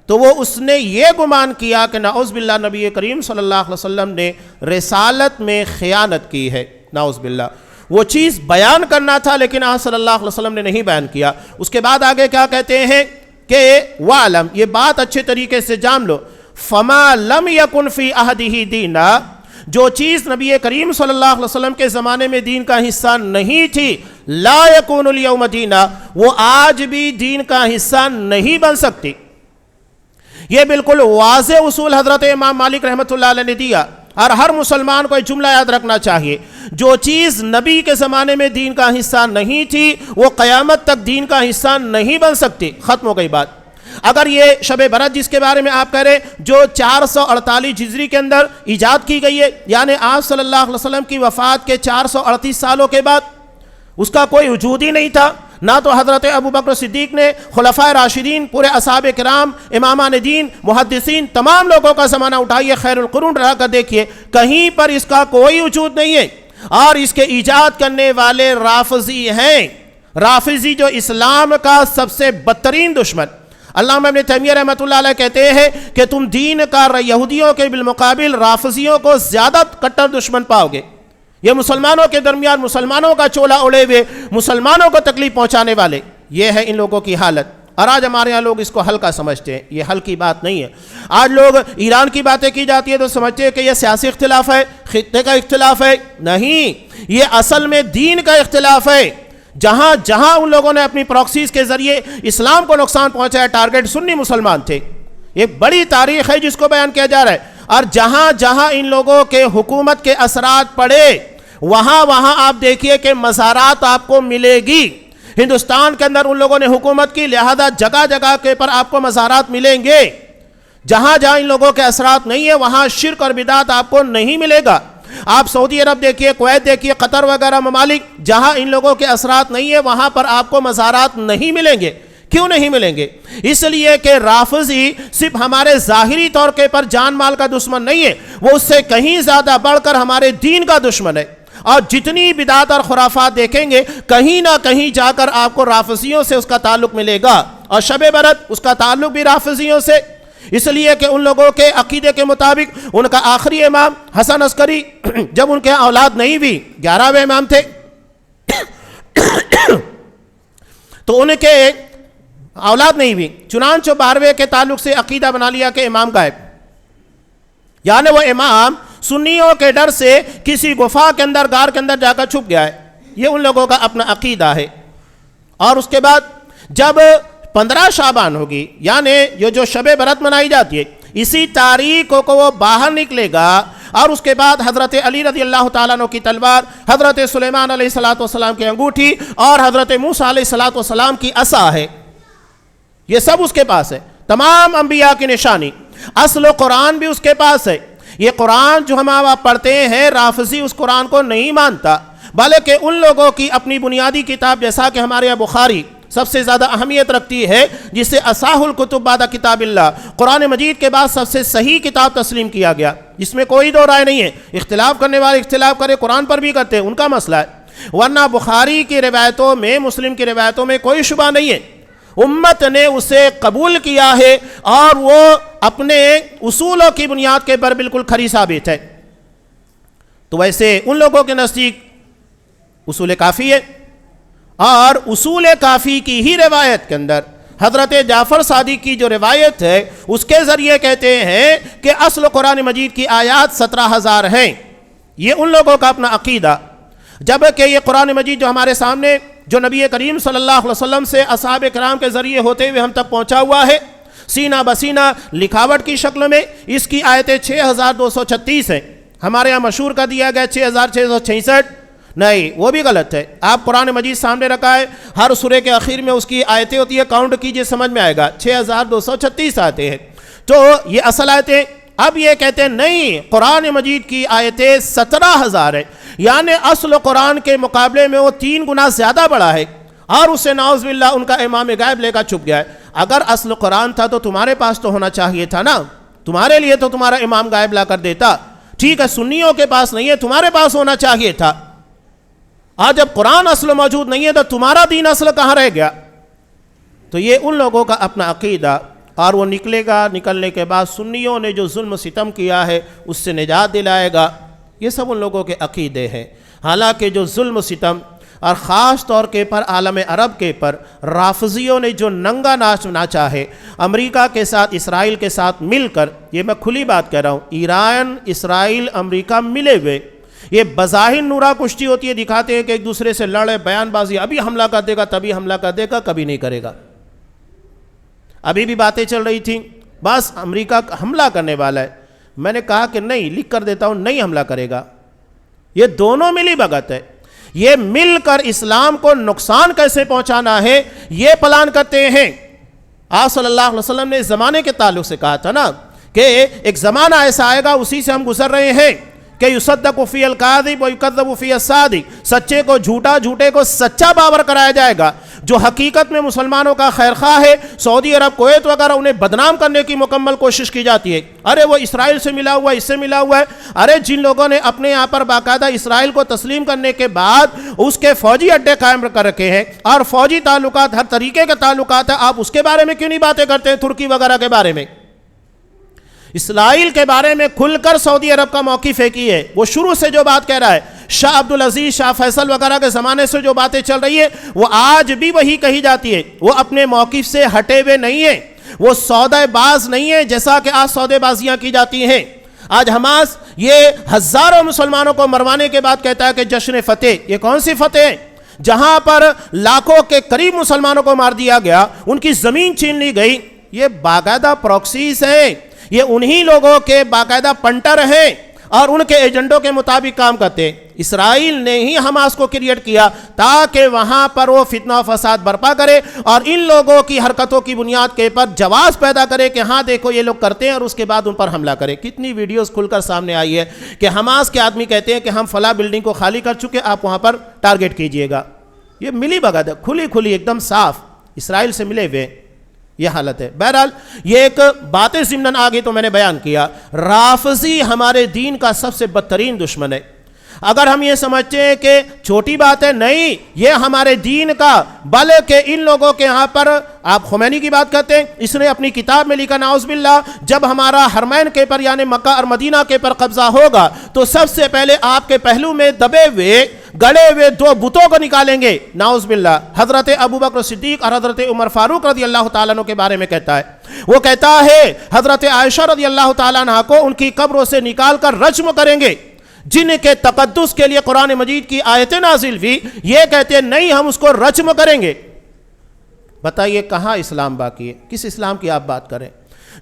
تو وہ اس نے یہ گمان کیا کہ نعوذ باللہ نبی کریم صلی اللہ علیہ وسلم نے رسالت میں خیانت کی ہے، نعوذ باللہ۔ وہ چیز بیان کرنا تھا لیکن آپ صلی اللہ علیہ وسلم نے نہیں بیان کیا۔ اس کے بعد آگے کیا کہتے ہیں کہ وَعْلَمْ، یہ بات اچھے طریقے سے جان لو، فَمَا لَمْ يَكُنْ فِي عَهْدِهِ دِينًا، جو چیز نبی کریم صلی اللہ علیہ وسلم کے زمانے میں دین کا حصہ نہیں تھی، لا يَكُونُ الْيَوْمَ دِينًا، وہ آج بھی دین کا حصہ نہیں بن سکتی۔ یہ بالکل واضح اصول حضرت امام مالک رحمۃ اللہ علیہ نے دیا، اور ہر مسلمان کو ایک جملہ یاد رکھنا چاہیے، جو چیز نبی کے زمانے میں دین کا حصہ نہیں تھی وہ قیامت تک دین کا حصہ نہیں بن سکتی۔ ختم ہو گئی بات۔ اگر یہ شب برات جس کے بارے میں آپ کہہ رہے جو 448 ہجری کے اندر ایجاد کی گئی ہے، یعنی آپ صلی اللہ علیہ وسلم کی وفات کے 438 سالوں کے بعد، اس کا کوئی وجود ہی نہیں تھا، نہ تو حضرت ابو بکر صدیق نے، خلفائے راشدین، پورے اصحاب کرام، امامان دین، محدثین، تمام لوگوں کا زمانہ اٹھائیے، خیر القرون رہا کر دیکھیے، کہیں پر اس کا کوئی وجود نہیں ہے۔ اور اس کے ایجاد کرنے والے رافضی ہیں، رافضی جو اسلام کا سب سے بدترین دشمن۔ علامہ ابن تیمیہ رحمۃ اللہ علیہ کہتے ہیں کہ تم دین کا یہودیوں کے بالمقابل رافضیوں کو زیادہ کٹر دشمن پاؤ گے۔ یہ مسلمانوں کے درمیان مسلمانوں کا چولا اڑے ہوئے، مسلمانوں کو تکلیف پہنچانے والے، یہ ہے ان لوگوں کی حالت۔ اور آج ہمارے ہاں لوگ اس کو ہلکا سمجھتے ہیں، یہ ہلکی بات نہیں ہے۔ آج لوگ ایران کی باتیں کی جاتی ہے تو سمجھتے ہیں کہ یہ سیاسی اختلاف ہے، خطے کا اختلاف ہے، نہیں، یہ اصل میں دین کا اختلاف ہے۔ جہاں جہاں ان لوگوں نے اپنی پراکسیز کے ذریعے اسلام کو نقصان پہنچایا، ٹارگٹ سنی مسلمان تھے، یہ بڑی تاریخ ہے جس کو بیان کیا جا رہا ہے۔ اور جہاں جہاں ان لوگوں کے حکومت کے اثرات پڑے، وہاں وہاں آپ دیکھیے کہ مزارات آپ کو ملے گی۔ ہندوستان کے اندر ان لوگوں نے حکومت کی، لہذا جگہ جگہ کے پر آپ کو مزارات ملیں گے۔ جہاں جہاں ان لوگوں کے اثرات نہیں ہے وہاں شرک اور بدعت آپ کو نہیں ملے گا۔ آپ سعودی عرب دیکھیے، کویت دیکھیے، قطر وغیرہ ممالک جہاں ان لوگوں کے اثرات نہیں ہیں، وہاں پر آپ کو مزارات نہیں ملیں گے۔ کیوں نہیں ملیں گے؟ اس لیے کہ رافضی صرف ہمارے ظاہری طور کے پر جان مال کا دشمن نہیں ہے، وہ اس سے کہیں زیادہ بڑھ کر ہمارے دین کا دشمن ہے۔ اور جتنی بدعات اور خرافات دیکھیں گے، کہیں نہ کہیں جا کر آپ کو رافضیوں سے اس کا تعلق ملے گا، اور شب برات اس کا تعلق بھی رافضیوں سے، اس لیے کہ ان لوگوں کے عقیدے کے مطابق ان کا آخری امام حسن عسکری جب ان کے اولاد نہیں ہوئی، 11ویں امام تھے، تو ان کے اولاد نہیں ہوئی، چنانچہ 12ویں کے تعلق سے عقیدہ بنا لیا کہ امام غائب، یعنی وہ امام سنیوں کے ڈر سے کسی گفا کے اندر، غار کے اندر جا کر چھپ گیا ہے۔ یہ ان لوگوں کا اپنا عقیدہ ہے۔ اور اس کے بعد جب 15 شعبان ہوگی، یعنی یہ جو شب برات منائی جاتی ہے، اسی تاریخ کو وہ باہر نکلے گا، اور اس کے بعد حضرت علی رضی اللہ تعالیٰ عنہ کی تلوار، حضرت سلیمان علیہ السلام کی انگوٹھی، اور حضرت موسیٰ علیہ السلام کی عصا ہے، یہ سب اس کے پاس ہے، تمام انبیاء کی نشانی۔ اصل قرآن بھی اس کے پاس ہے۔ یہ قرآن جو ہم آپ پڑھتے ہیں، رافضی اس قرآن کو نہیں مانتا، بلکہ ان لوگوں کی اپنی بنیادی کتاب، جیسا کہ ہمارے یہاں بخاری سب سے زیادہ اہمیت رکھتی ہے، جسے اصح الکتب بعد کتاب اللہ، قرآن مجید کے بعد سب سے صحیح کتاب تسلیم کیا گیا، اس میں کوئی دو رائے نہیں ہے۔ اختلاف کرنے والے اختلاف کرے، قرآن پر بھی کرتے ہیں، ان کا مسئلہ ہے، ورنہ بخاری کی روایتوں میں، مسلم کی روایتوں میں کوئی شبہ نہیں ہے، امت نے اسے قبول کیا ہے، اور وہ اپنے اصولوں کی بنیاد کے پر بالکل کھری ثابت ہے۔ تو ویسے ان لوگوں کے نزدیک اصول کافی ہے، اور اصول کافی کی ہی روایت کے اندر حضرت جعفر صادق کی جو روایت ہے، اس کے ذریعے کہتے ہیں کہ اصل قرآن مجید کی آیات 17,000 ہیں۔ یہ ان لوگوں کا اپنا عقیدہ، جبکہ یہ قرآن مجید جو ہمارے سامنے، جو نبی کریم صلی اللہ علیہ وسلم سے اصحاب کرام کے ذریعے ہوتے ہوئے ہم تک پہنچا ہوا ہے، سینہ بسینہ لکھاوٹ کی شکل میں، اس کی آیتیں 6,236 ہیں۔ ہمارے یہاں مشہور کا دیا گیا 6,666، نہیں، وہ بھی غلط ہے۔ آپ قرآن مجید سامنے رکھا ہے، ہر سورے کے آخر میں اس کی آیتیں ہوتی ہے، کاؤنٹ کیجئے سمجھ میں آئے گا، 6,236 آیتیں ہیں۔ تو یہ اصل آیتیں، اب یہ کہتے ہیں نہیں، قرآن مجید کی آیتیں 17,000 ہیں، یعنی اصل قرآن کے مقابلے میں وہ 3 گنا زیادہ بڑا ہے، اور اسے نعوذ باللہ ان کا امام غائب لے کر چھپ گیا ہے۔ اگر اصل قرآن تھا تو تمہارے پاس تو ہونا چاہیے تھا نا، تمہارے لیے تو تمہارا امام غائب لا کر دیتا، ٹھیک ہے، سنیوں کے پاس نہیں ہے، تمہارے پاس ہونا چاہیے تھا۔ آج جب قرآن اصل موجود نہیں ہے تو تمہارا دین اصل کہاں رہ گیا؟ تو یہ ان لوگوں کا اپنا عقیدہ، اور وہ نکلے گا، نکلنے کے بعد سنیوں نے جو ظلم ستم کیا ہے اس سے نجات دلائے گا، یہ سب ان لوگوں کے عقیدے ہیں۔ حالانکہ جو ظلم ستم، اور خاص طور کے پر عالم عرب کے پر رافضیوں نے جو ننگا ناچ ناچا ہے امریکہ کے ساتھ، اسرائیل کے ساتھ مل کر، یہ میں کھلی بات کہہ رہا ہوں، ایران، اسرائیل، امریکہ ملے ہوئے، یہ بظاہر نورا کشتی ہوتی ہے، دکھاتے ہیں کہ ایک دوسرے سے لڑے، بیان بازی، ابھی حملہ کر دے گا، تبھی حملہ کر دے گا، کبھی نہیں کرے گا۔ ابھی بھی باتیں چل رہی تھیں، بس امریکہ حملہ کرنے والا ہے، میں نے کہا کہ نہیں، لکھ کر دیتا ہوں، نہیں حملہ کرے گا۔ یہ دونوں ملی بھگت ہے، یہ مل کر اسلام کو نقصان کیسے پہنچانا ہے یہ پلان کرتے ہیں۔ آپ صلی اللہ علیہ وسلم نے اس زمانے کے تعلق سے کہا تھا نا کہ ایک زمانہ ایسا آئے گا، اسی سے ہم گزر رہے ہیں کہ یصدق فی الکاذب و یکذب فی الصادق، سچے کو جھوٹا، جھوٹے کو سچا باور کرایا جائے گا۔ جو حقیقت میں مسلمانوں کا خیر خواہ ہے، سعودی عرب، کویت وغیرہ، انہیں بدنام کرنے کی مکمل کوشش کی جاتی ہے، ارے وہ اسرائیل سے ملا ہوا ہے، اس سے ملا ہوا ہے۔ ارے جن لوگوں نے اپنے یہاں پر باقاعدہ اسرائیل کو تسلیم کرنے کے بعد اس کے فوجی اڈے قائم کر رکھے ہیں، اور فوجی تعلقات، ہر طریقے کے تعلقات ہیں، آپ اس کے بارے میں کیوں نہیں باتیں کرتے ہیں؟ ترکی وغیرہ کے بارے میں، اسرائیل کے بارے میں کھل کر سعودی عرب کا موقف ایک ہی ہے، وہ شروع سے جو بات کہہ رہا ہے، شاہ عبدالعزیز، شاہ فیصل وغیرہ کے زمانے سے جو باتیں چل رہی ہے، وہ آج بھی وہی کہی جاتی ہے، وہ اپنے موقف سے ہٹے ہوئے نہیں ہیں، وہ سودے باز نہیں ہیں جیسا کہ آج سودے بازیاں کی جاتی ہیں۔ آج حماس یہ ہزاروں مسلمانوں کو مروانے کے بعد کہتا ہے کہ جشن فتح، یہ کون سی فتح ہے؟ جہاں پر لاکھوں کے قریب مسلمانوں کو مار دیا گیا، ان کی زمین چھین لی گئی، یہ باقاعدہ پروکسیز ہیں، یہ انہی لوگوں کے باقاعدہ پنٹر ہیں۔ اور ان کے ایجنڈوں کے مطابق کام کرتے ہیں۔ اسرائیل نے ہی حماس کو کریٹ کیا تاکہ وہاں پر وہ فتنہ و فساد برپا کرے اور ان لوگوں کی حرکتوں کی بنیاد کے پر جواز پیدا کرے کہ ہاں دیکھو یہ لوگ کرتے ہیں، اور اس کے بعد ان پر حملہ کرے۔ کتنی ویڈیوز کھل کر سامنے آئی ہے کہ حماس کے آدمی کہتے ہیں کہ ہم فلاں بلڈنگ کو خالی کر چکے، آپ وہاں پر ٹارگٹ کیجئے گا۔ یہ ملی بغد ہے، کھلی کھلی ایک دم صاف، اسرائیل سے ملے ہوئے یہ حالت ہے۔ بہرحال یہ ایک باتیں ضمناً آگے تو میں نے بیان کیا، رافضی ہمارے دین کا سب سے بدترین دشمن ہے۔ اگر ہم یہ سمجھتے ہیں کہ چھوٹی بات ہے، نہیں، یہ ہمارے دین کا، بلکہ ان لوگوں کے یہاں پر آپ خمینی کی بات کرتے ہیں، اس نے اپنی کتاب میں لکھا نعوذ باللہ، جب ہمارا حرمین کے پر یعنی مکہ اور مدینہ کے پر قبضہ ہوگا تو سب سے پہلے آپ کے پہلو میں دبے ہوئے گڑے ہوئے دو بتوں کو نکالیں گے، نعوذ باللہ۔ حضرت ابوبکر صدیق اور حضرت عمر فاروق رضی اللہ تعالیٰ عنہ کے بارے میں کہتا ہے، وہ کہتا ہے حضرت عائشہ رضی اللہ تعالیٰ عنہ کو ان کی قبروں سے نکال کر رجم کریں گے، جن کے تقدس کے لیے قرآن مجید کی آیتیں نازل ہوئی، یہ کہتے ہیں نہیں ہم اس کو رجم کریں گے۔ بتائیے کہاں اسلام باقی ہے؟ کس اسلام کی آپ بات کریں؟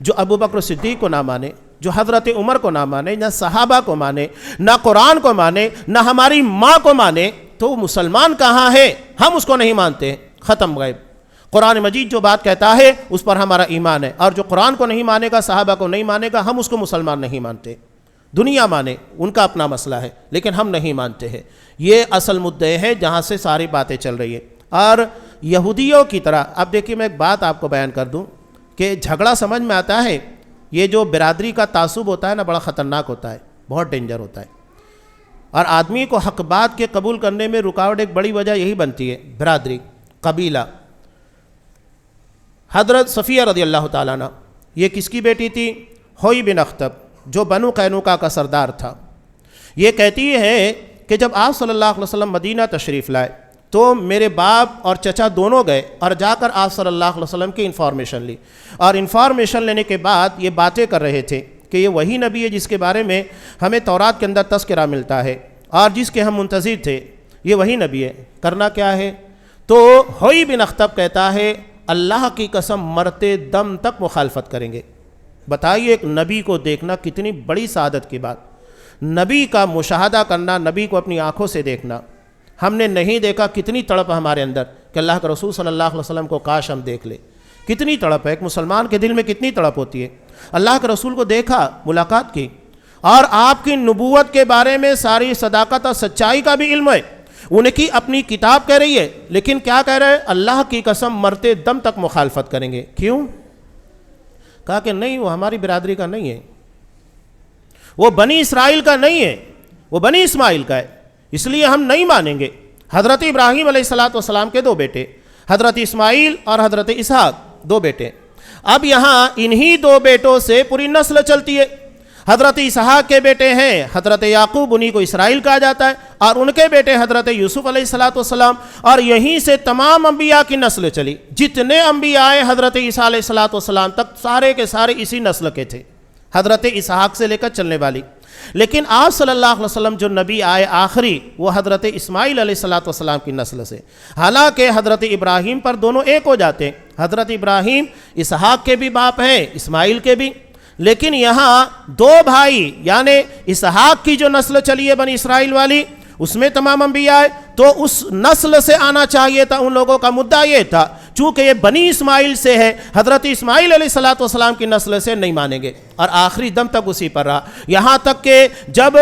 جو ابوبکر صدیق کو نہ مانے، جو حضرت عمر کو نہ مانے، نہ صحابہ کو مانے، نہ قرآن کو مانے، نہ ہماری ماں کو مانے، تو وہ مسلمان کہاں ہے؟ ہم اس کو نہیں مانتے، ختم غیب۔ قرآن مجید جو بات کہتا ہے اس پر ہمارا ایمان ہے، اور جو قرآن کو نہیں مانے گا، صحابہ کو نہیں مانے گا، ہم اس کو مسلمان نہیں مانتے۔ دنیا مانے، ان کا اپنا مسئلہ ہے، لیکن ہم نہیں مانتے ہیں۔ یہ اصل مدعے ہے جہاں سے ساری باتیں چل رہی ہیں۔ اور یہودیوں کی طرح، اب دیکھیے میں ایک بات آپ کو بیان کر دوں کہ جھگڑا سمجھ میں آتا ہے، یہ جو برادری کا تعصب ہوتا ہے نا، بڑا خطرناک ہوتا ہے، بہت ڈینجر ہوتا ہے، اور آدمی کو حق بات کے قبول کرنے میں رکاوٹ ایک بڑی وجہ یہی بنتی ہے، برادری، قبیلہ۔ حضرت صفیہ رضی اللہ تعالیٰ عنہ، یہ کس کی بیٹی تھی؟ ہوئی بن اخطب، جو بنو قینوقا کا سردار تھا۔ یہ کہتی ہے کہ جب آپ صلی اللہ علیہ وسلم مدینہ تشریف لائے تو میرے باپ اور چچا دونوں گئے اور جا کر آپ صلی اللہ علیہ وسلم کی انفارمیشن لی، اور انفارمیشن لینے کے بعد یہ باتیں کر رہے تھے کہ یہ وہی نبی ہے جس کے بارے میں ہمیں تورات کے اندر تذکرہ ملتا ہے اور جس کے ہم منتظر تھے، یہ وہی نبی ہے، کرنا کیا ہے؟ تو ہوئی بن اخطب کہتا ہے اللہ کی قسم مرتے دم تک مخالفت کریں گے۔ بتائیے ایک نبی کو دیکھنا کتنی بڑی سعادت کی بات، نبی کا مشاہدہ کرنا، نبی کو اپنی آنکھوں سے دیکھنا۔ ہم نے نہیں دیکھا، کتنی تڑپ ہمارے اندر کہ اللہ کے رسول صلی اللہ علیہ وسلم کو کاش ہم دیکھ لیں۔ کتنی تڑپ ہے، ایک مسلمان کے دل میں کتنی تڑپ ہوتی ہے۔ اللہ کے رسول کو دیکھا، ملاقات کی، اور آپ کی نبوت کے بارے میں ساری صداقت اور سچائی کا بھی علم ہے، ان کی اپنی کتاب کہہ رہی ہے، لیکن کیا کہہ رہے ہیں؟ اللہ کی قسم مرتے دم تک مخالفت کریں گے۔ کیوں؟ کہا کہ نہیں، وہ ہماری برادری کا نہیں ہے، وہ بنی اسرائیل کا نہیں ہے، وہ بنی اسماعیل کا ہے، اس لیے ہم نہیں مانیں گے۔ حضرت ابراہیم علیہ السلام کے دو بیٹے، حضرت اسماعیل اور حضرت اسحاق، دو بیٹے۔ اب یہاں انہی دو بیٹوں سے پوری نسل چلتی ہے۔ حضرت اسحاق کے بیٹے ہیں حضرت یعقوب، انہی کو اسرائیل کہا جاتا ہے، اور ان کے بیٹے حضرت یوسف علیہ السلام، اور یہیں سے تمام انبیاء کی نسل چلی۔ جتنے انبیاء آئے حضرت عیسیٰ علیہ السلام تک، سارے کے سارے اسی نسل کے تھے، حضرت اسحاق سے لے کر چلنے والی۔ لیکن آپ صلی اللہ علیہ وسلم جو نبی آئے آخری، وہ حضرت اسماعیل علیہ السلام کی نسل سے۔ حالانکہ حضرت ابراہیم پر دونوں ایک ہو جاتے ہیں، حضرت ابراہیم اسحاق کے بھی باپ ہیں، اسماعیل کے بھی، لیکن یہاں دو بھائی، یعنی اسحاق کی جو نسل چلی ہے بنی اسرائیل والی، اس میں تمام انبیاء آئے، تو اس نسل سے آنا چاہیے تھا۔ ان لوگوں کا مدعا یہ تھا چونکہ یہ بنی اسماعیل سے ہے، حضرت اسماعیل علیہ السلام کی نسل سے نہیں مانیں گے، اور آخری دم تک اسی پر رہا۔ یہاں تک کہ جب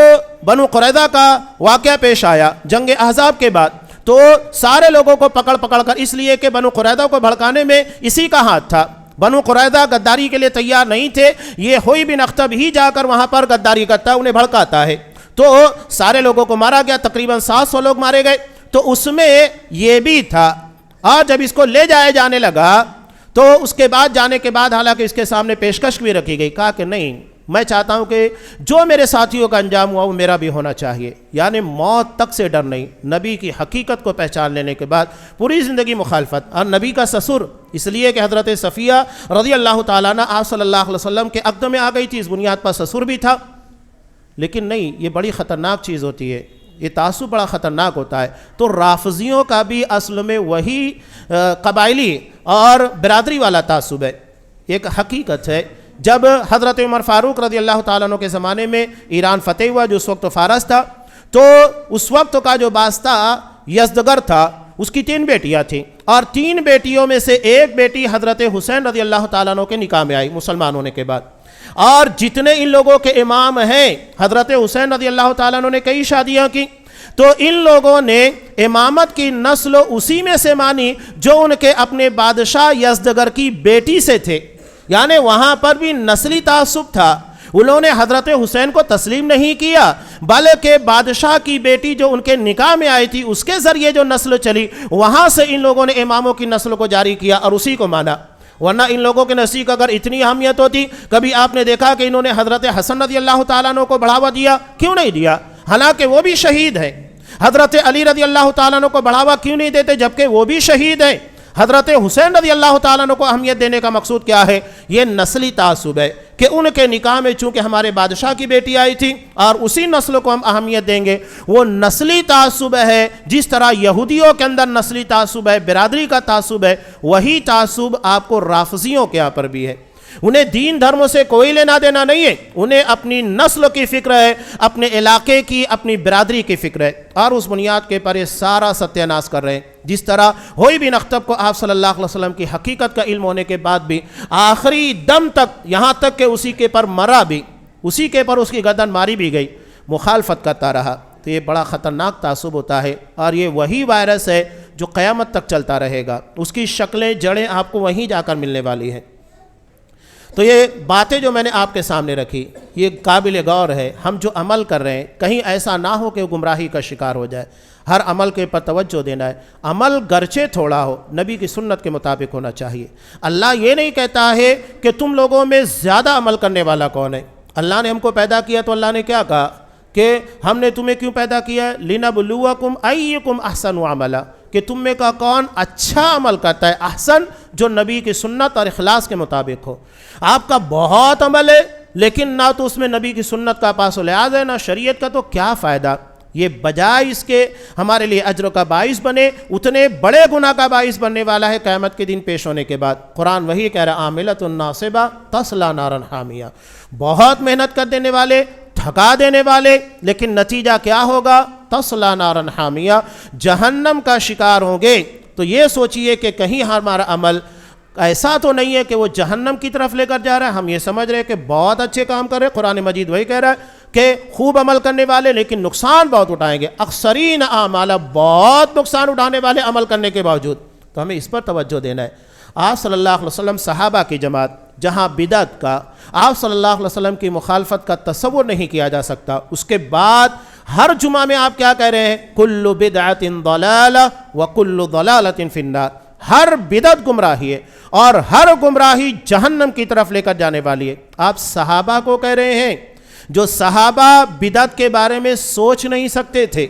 بنو قریظہ کا واقعہ پیش آیا جنگ احزاب کے بعد، تو سارے لوگوں کو پکڑ کر، اس لیے کہ بنو قریظہ کو بھڑکانے میں اسی کا ہاتھ تھا۔ بنو قریظہ غداری کے لیے تیار نہیں تھے، یہ ہوئی بن اخطب ہی جا کر وہاں پر غداری کرتا ہے، انہیں بھڑکاتا ہے، تو سارے لوگوں کو مارا گیا، تقریباً 700 لوگ مارے گئے۔ تو اس میں یہ بھی تھا، اور جب اس کو لے جانے لگا تو اس کے بعد جانے کے بعد حالانکہ اس کے سامنے پیشکش بھی رکھی گئی، کہا کہ نہیں، میں چاہتا ہوں کہ جو میرے ساتھیوں کا انجام ہوا وہ میرا بھی ہونا چاہیے، یعنی موت تک سے ڈر نہیں۔ نبی کی حقیقت کو پہچان لینے کے بعد پوری زندگی مخالفت، اور نبی کا سسر، اس لیے کہ حضرت صفیہ رضی اللہ تعالیٰ عنہ آپ صلی اللہ علیہ وسلم کے عقد میں آ گئی تھی، اس بنیاد پر سسر بھی تھا۔ لیکن نہیں، یہ بڑی خطرناک چیز ہوتی ہے، یہ تعصب بڑا خطرناک ہوتا ہے۔ تو رافضیوں کا بھی اصل میں وہی قبائلی اور برادری والا تعصب ہے۔ ایک حقیقت ہے جب حضرت عمر فاروق رضی اللہ تعالیٰ عنہ کے زمانے میں ایران فتح ہوا، جو اس وقت فارس تھا، تو اس وقت کا جو بادشاہ یزدگرد تھا، اس کی 3 بیٹیاں تھیں، اور 3 بیٹیوں میں سے ایک بیٹی حضرت حسین رضی اللہ تعالیٰ عنہ کے نکاح میں آئی مسلمان ہونے کے بعد۔ اور جتنے ان لوگوں کے امام ہیں، حضرت حسین رضی اللہ تعالیٰ عنہ نے کئی شادیاں کی، تو ان لوگوں نے امامت کی نسل اسی میں سے مانی جو ان کے اپنے بادشاہ یزدگرد کی بیٹی سے تھے، یعنی وہاں پر بھی نسلی تعصب تھا۔ انہوں نے حضرت حسین کو تسلیم نہیں کیا، بلکہ بادشاہ کی بیٹی جو ان کے نکاح میں آئی تھی اس کے ذریعے جو نسل چلی، وہاں سے ان لوگوں نے اماموں کی نسل کو جاری کیا اور اسی کو مانا۔ ورنہ ان لوگوں کے نسل کا اگر اتنی اہمیت ہوتی، کبھی آپ نے دیکھا کہ انہوں نے حضرت حسن رضی اللہ تعالیٰ عنہ کو بڑھاوا دیا؟ کیوں نہیں دیا؟ حالانکہ وہ بھی شہید ہے۔ حضرت علی رضی اللہ تعالیٰ عنہ کو بڑھاوا کیوں نہیں دیتے جبکہ وہ بھی شہید ہیں؟ حضرت حسین رضی اللہ تعالیٰ عنہ کو اہمیت دینے کا مقصود کیا ہے؟ یہ نسلی تعصب ہے کہ ان کے نکاح میں چونکہ ہمارے بادشاہ کی بیٹی آئی تھی اور اسی نسل کو ہم اہمیت دیں گے۔ وہ نسلی تعصب ہے، جس طرح یہودیوں کے اندر نسلی تعصب ہے، برادری کا تعصب ہے، وہی تعصب آپ کو رافضیوں کے یہاں پر بھی ہے۔ انہیں دین دھرموں سے کوئی لینا دینا نہیں ہے، انہیں اپنی نسل کی فکر ہے، اپنے علاقے کی، اپنی برادری کی فکر ہے، اور اس بنیاد کے پر یہ سارا ستیہ ناش کر رہے ہیں۔ جس طرح ہوئی بن اخطب کو آپ صلی اللہ علیہ وسلم کی حقیقت کا علم ہونے کے بعد بھی آخری دم تک، یہاں تک کہ اسی کے پر مرا بھی، اسی کے پر اس کی گردن ماری بھی گئی، مخالفت کرتا رہا، تو یہ بڑا خطرناک تعصب ہوتا ہے، اور یہ وہی وائرس ہے جو قیامت تک چلتا رہے گا۔ اس کی شکلیں، جڑیں آپ کو وہیں جا کر ملنے والی ہیں۔ تو یہ باتیں جو میں نے آپ کے سامنے رکھی، یہ قابل غور ہے۔ ہم جو عمل کر رہے ہیں کہیں ایسا نہ ہو کہ وہ گمراہی کا شکار ہو جائے۔ ہر عمل کے پر توجہ دینا ہے۔ عمل گرچہ تھوڑا ہو، نبی کی سنت کے مطابق ہونا چاہیے۔ اللہ یہ نہیں کہتا ہے کہ تم لوگوں میں زیادہ عمل کرنے والا کون ہے۔ اللہ نے ہم کو پیدا کیا تو اللہ نے کیا کہا کہ ہم نے تمہیں کیوں پیدا کیا ہے؟ لِنَبْلُوَكُمْ أَيُّكُمْ أَحْسَنُ عَمَلًا، کہ تم میں کا کون اچھا عمل کرتا ہے۔ احسن جو نبی کی سنت اور اخلاص کے مطابق ہو۔ آپ کا بہت عمل ہے لیکن نہ تو اس میں نبی کی سنت کا پاس و لحاظ ہے، نہ شریعت کا، تو کیا فائدہ؟ یہ بجائے اس کے ہمارے لیے اجر کا باعث بنے، اتنے بڑے گناہ کا باعث بننے والا ہے قیامت کے دن پیش ہونے کے بعد۔ قرآن وہی کہہ رہا عاملۃ ناصبہ تصلیٰ نارا حامیہ، بہت محنت کر دینے والے، تھکا دینے والے، لیکن نتیجہ کیا ہوگا؟ تصلیٰ نارا حامیہ، جہنم کا شکار ہوں گے۔ تو یہ سوچئے کہ کہیں ہمارا عمل ایسا تو نہیں ہے کہ وہ جہنم کی طرف لے کر جا رہا ہے۔ ہم یہ سمجھ رہے ہیں کہ بہت اچھے کام کر رہے ہیں، قرآن مجید وہی کہہ رہا ہے کہ خوب عمل کرنے والے لیکن نقصان بہت اٹھائیں گے، اکثرین اعمال، بہت نقصان اٹھانے والے عمل کرنے کے باوجود۔ تو ہمیں اس پر توجہ دینا ہے۔ آپ صلی اللہ علیہ وسلم صحابہ کی جماعت جہاں بدعت کا، آپ صلی اللہ علیہ وسلم کی مخالفت کا تصور نہیں کیا جا سکتا، اس کے بعد ہر جمعہ میں آپ کیا کہہ رہے ہیں؟ کل بدعت ضلالہ وکل ضلالۃ فی النار، ہر بدعت گمراہی ہے اور ہر گمراہی جہنم کی طرف لے کر جانے والی ہے۔ آپ صحابہ کو کہہ رہے ہیں جو صحابہ بدعت کے بارے میں سوچ نہیں سکتے تھے،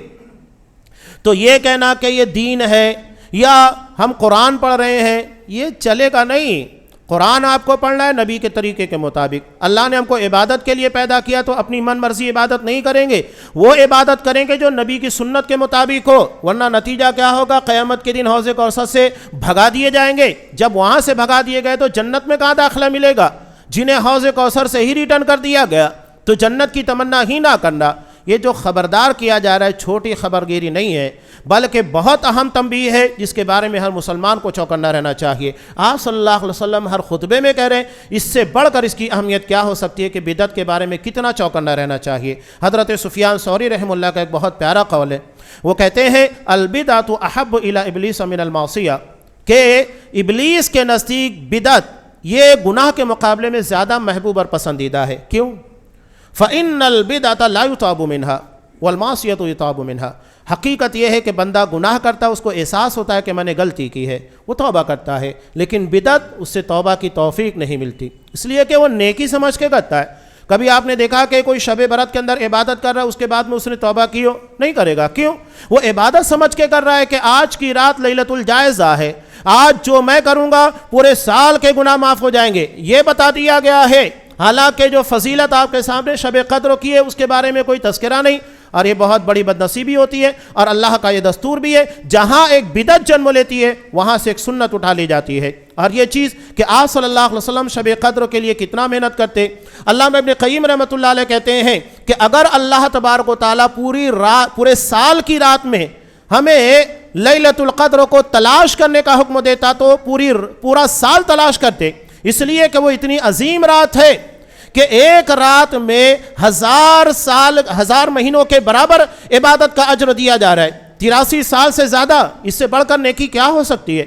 تو یہ کہنا کہ یہ دین ہے یا ہم قرآن پڑھ رہے ہیں، یہ چلے گا نہیں۔ قرآن آپ کو پڑھنا ہے نبی کے طریقے کے مطابق۔ اللہ نے ہم کو عبادت کے لیے پیدا کیا تو اپنی من مرضی عبادت نہیں کریں گے، وہ عبادت کریں گے جو نبی کی سنت کے مطابق ہو، ورنہ نتیجہ کیا ہوگا؟ قیامت کے دن حوض کوثر سے بھگا دیے جائیں گے۔ جب وہاں سے بھگا دیے گئے تو جنت میں کہاں داخلہ ملے گا؟ جنہیں حوض کوثر سے ہی ریٹرن کر دیا گیا، تو جنت کی تمنا ہی نہ کرنا۔ یہ جو خبردار کیا جا رہا ہے چھوٹی خبرگیری نہیں ہے، بلکہ بہت اہم تنبیہ ہے جس کے بارے میں ہر مسلمان کو چوکنا رہنا چاہیے۔ آپ صلی اللہ علیہ وسلم ہر خطبے میں کہہ رہے ہیں، اس سے بڑھ کر اس کی اہمیت کیا ہو سکتی ہے کہ بدعت کے بارے میں کتنا چوکنا رہنا چاہیے۔ حضرت سفیان ثوری رحمہ اللہ کا ایک بہت پیارا قول ہے، وہ کہتے ہیں البدعۃ احب الی ابلیس من المعصیہ، کہ ابلیس کے نزدیک بدعت یہ گناہ کے مقابلے میں زیادہ محبوب اور پسندیدہ ہے۔ کیوں؟ فَإِنَّ الْبِدْعَةَ لَا يُتَابُ مِنْهَا وَالْمَعْصِيَةُ يُتَابُ مِنْهَا، حقیقت یہ ہے کہ بندہ گناہ کرتا ہے، اس کو احساس ہوتا ہے کہ میں نے غلطی کی ہے، وہ توبہ کرتا ہے، لیکن بدعت اس سے توبہ کی توفیق نہیں ملتی، اس لیے کہ وہ نیکی سمجھ کے کرتا ہے۔ کبھی آپ نے دیکھا کہ کوئی شب برات کے اندر عبادت کر رہا ہے، اس کے بعد میں اس نے توبہ کی ہو؟ نہیں کرے گا۔ کیوں؟ وہ عبادت سمجھ کے کر رہا ہے کہ آج کی رات لیلۃ الجائزہ ہے، آج جو میں کروں گا پورے سال کے گناہ معاف ہو جائیں گے، یہ بتا دیا گیا ہے۔ حالانکہ جو فضیلت آپ کے سامنے شب قدر کی ہے اس کے بارے میں کوئی تذکرہ نہیں، اور یہ بہت بڑی بدنصیبی ہوتی ہے، اور اللہ کا یہ دستور بھی ہے، جہاں ایک بدعت جنم لیتی ہے وہاں سے ایک سنت اٹھا لی جاتی ہے۔ اور یہ چیز کہ آپ صلی اللہ علیہ وسلم شب قدر کے لیے کتنا محنت کرتے۔ علامہ ابن قیم رحمۃ اللہ علیہ کہتے ہیں کہ اگر اللہ تبارک و تعالیٰ پورے سال کی رات میں ہمیں لیلۃ القدر کو تلاش کرنے کا حکم دیتا تو پورا سال تلاش کرتے، اس لیے کہ وہ اتنی عظیم رات ہے کہ ایک رات میں 1000 مہینوں کے برابر عبادت کا اجر دیا جا رہا ہے۔ 83 سال سے زیادہ اس سے بڑھ کر نیکی کیا ہو سکتی ہے؟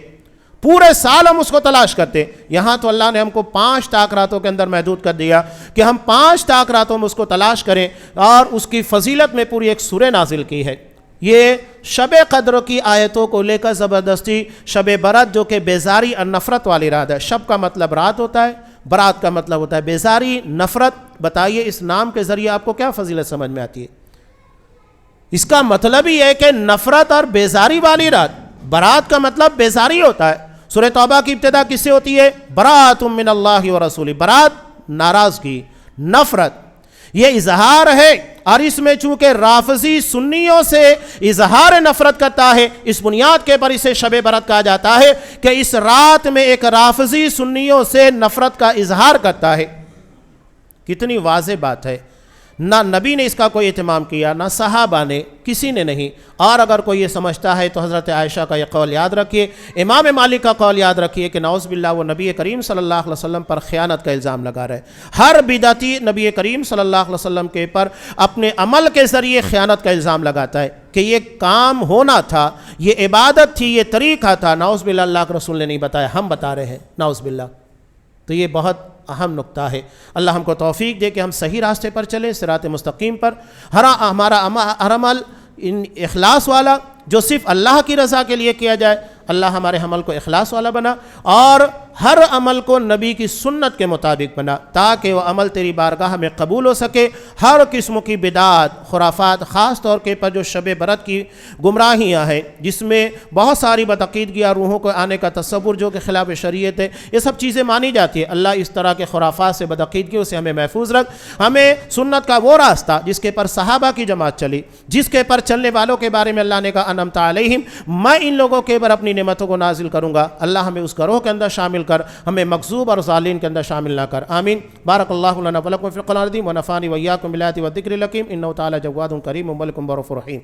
پورے سال ہم اس کو تلاش کرتے، یہاں تو اللہ نے ہم کو 5 تاک راتوں کے اندر محدود کر دیا کہ ہم 5 تاک راتوں میں اس کو تلاش کریں، اور اس کی فضیلت میں پوری ایک سورہ نازل کی ہے۔ یہ شب قدر کی آیتوں کو لے کر زبردستی شب برات، جو کہ بیزاری اور نفرت والی رات ہے، شب کا مطلب رات ہوتا ہے، برات کا مطلب ہوتا ہے بیزاری، نفرت۔ بتائیے اس نام کے ذریعے آپ کو کیا فضیلت سمجھ میں آتی ہے؟ اس کا مطلب ہی ہے کہ نفرت اور بیزاری والی رات، برات کا مطلب بیزاری ہوتا ہے۔ سورہ توبہ کی ابتدا کس سے ہوتی ہے؟ برات من اللہ و رسولہ، برات ناراضگی، نفرت، یہ اظہار ہے، اور اس میں چونکہ رافضی سنیوں سے اظہار نفرت کرتا ہے، اس بنیاد کے پر اسے شب برات کہا جاتا ہے کہ اس رات میں ایک رافضی سنیوں سے نفرت کا اظہار کرتا ہے۔ کتنی واضح بات ہے، نہ نبی نے اس کا کوئی اہتمام کیا، نہ صحابہ نے، کسی نے نہیں۔ اور اگر کوئی یہ سمجھتا ہے تو حضرت عائشہ کا یہ قول یاد رکھیے، امام مالک کا قول یاد رکھیے کہ نعوذ باللہ وہ نبی کریم صلی اللہ علیہ وسلم پر خیانت کا الزام لگا رہے۔ ہر بدعتی نبی کریم صلی اللہ علیہ وسلم کے پر اپنے عمل کے ذریعے خیانت کا الزام لگاتا ہے کہ یہ کام ہونا تھا، یہ عبادت تھی، یہ طریقہ تھا، نعوذ باللہ اللہ کے رسول نے نہیں بتایا، ہم بتا رہے ہیں، نعوذ باللہ۔ تو یہ بہت اہم نقطہ ہے۔ اللہ ہم کو توفیق دے کہ ہم صحیح راستے پر چلیں، صراط مستقیم پر۔ ہمارا ہر عمل اخلاص والا، جو صرف اللہ کی رضا کے لیے کیا جائے، اللہ ہمارے عمل کو اخلاص والا بنا، اور ہر عمل کو نبی کی سنت کے مطابق بنا، تاکہ وہ عمل تیری بارگاہ میں قبول ہو سکے۔ ہر قسم کی بدعات، خرافات، خاص طور کے پر جو شب برات کی گمراہیاں ہیں، جس میں بہت ساری بدعقیدگیاں، روحوں کو آنے کا تصور جو کہ خلاف شریعت ہے، یہ سب چیزیں مانی جاتی ہے۔ اللہ اس طرح کے خرافات سے، بدعقیدگیوں سے ہمیں محفوظ رکھ۔ ہمیں سنت کا وہ راستہ جس کے پر صحابہ کی جماعت چلی، جس کے پر چلنے والوں کے بارے میں اللہ نے کہا انعمت علیہم، میں ان لوگوں کے پر اپنی نعمتوں کو نازل کروں گا، اللہ ہمیں اس گروہ کے اندر شامل کر، ہمیں مغضوب اور ظالمین کے اندر شامل نہ کر، آمین۔ بارک اللہ لنا ولکم فی القرآن العظیم ونفعنی وإیاکم بالآیات والذکر الحکیم، انہ تعالی جواد کریم ملک رؤوف رحیم۔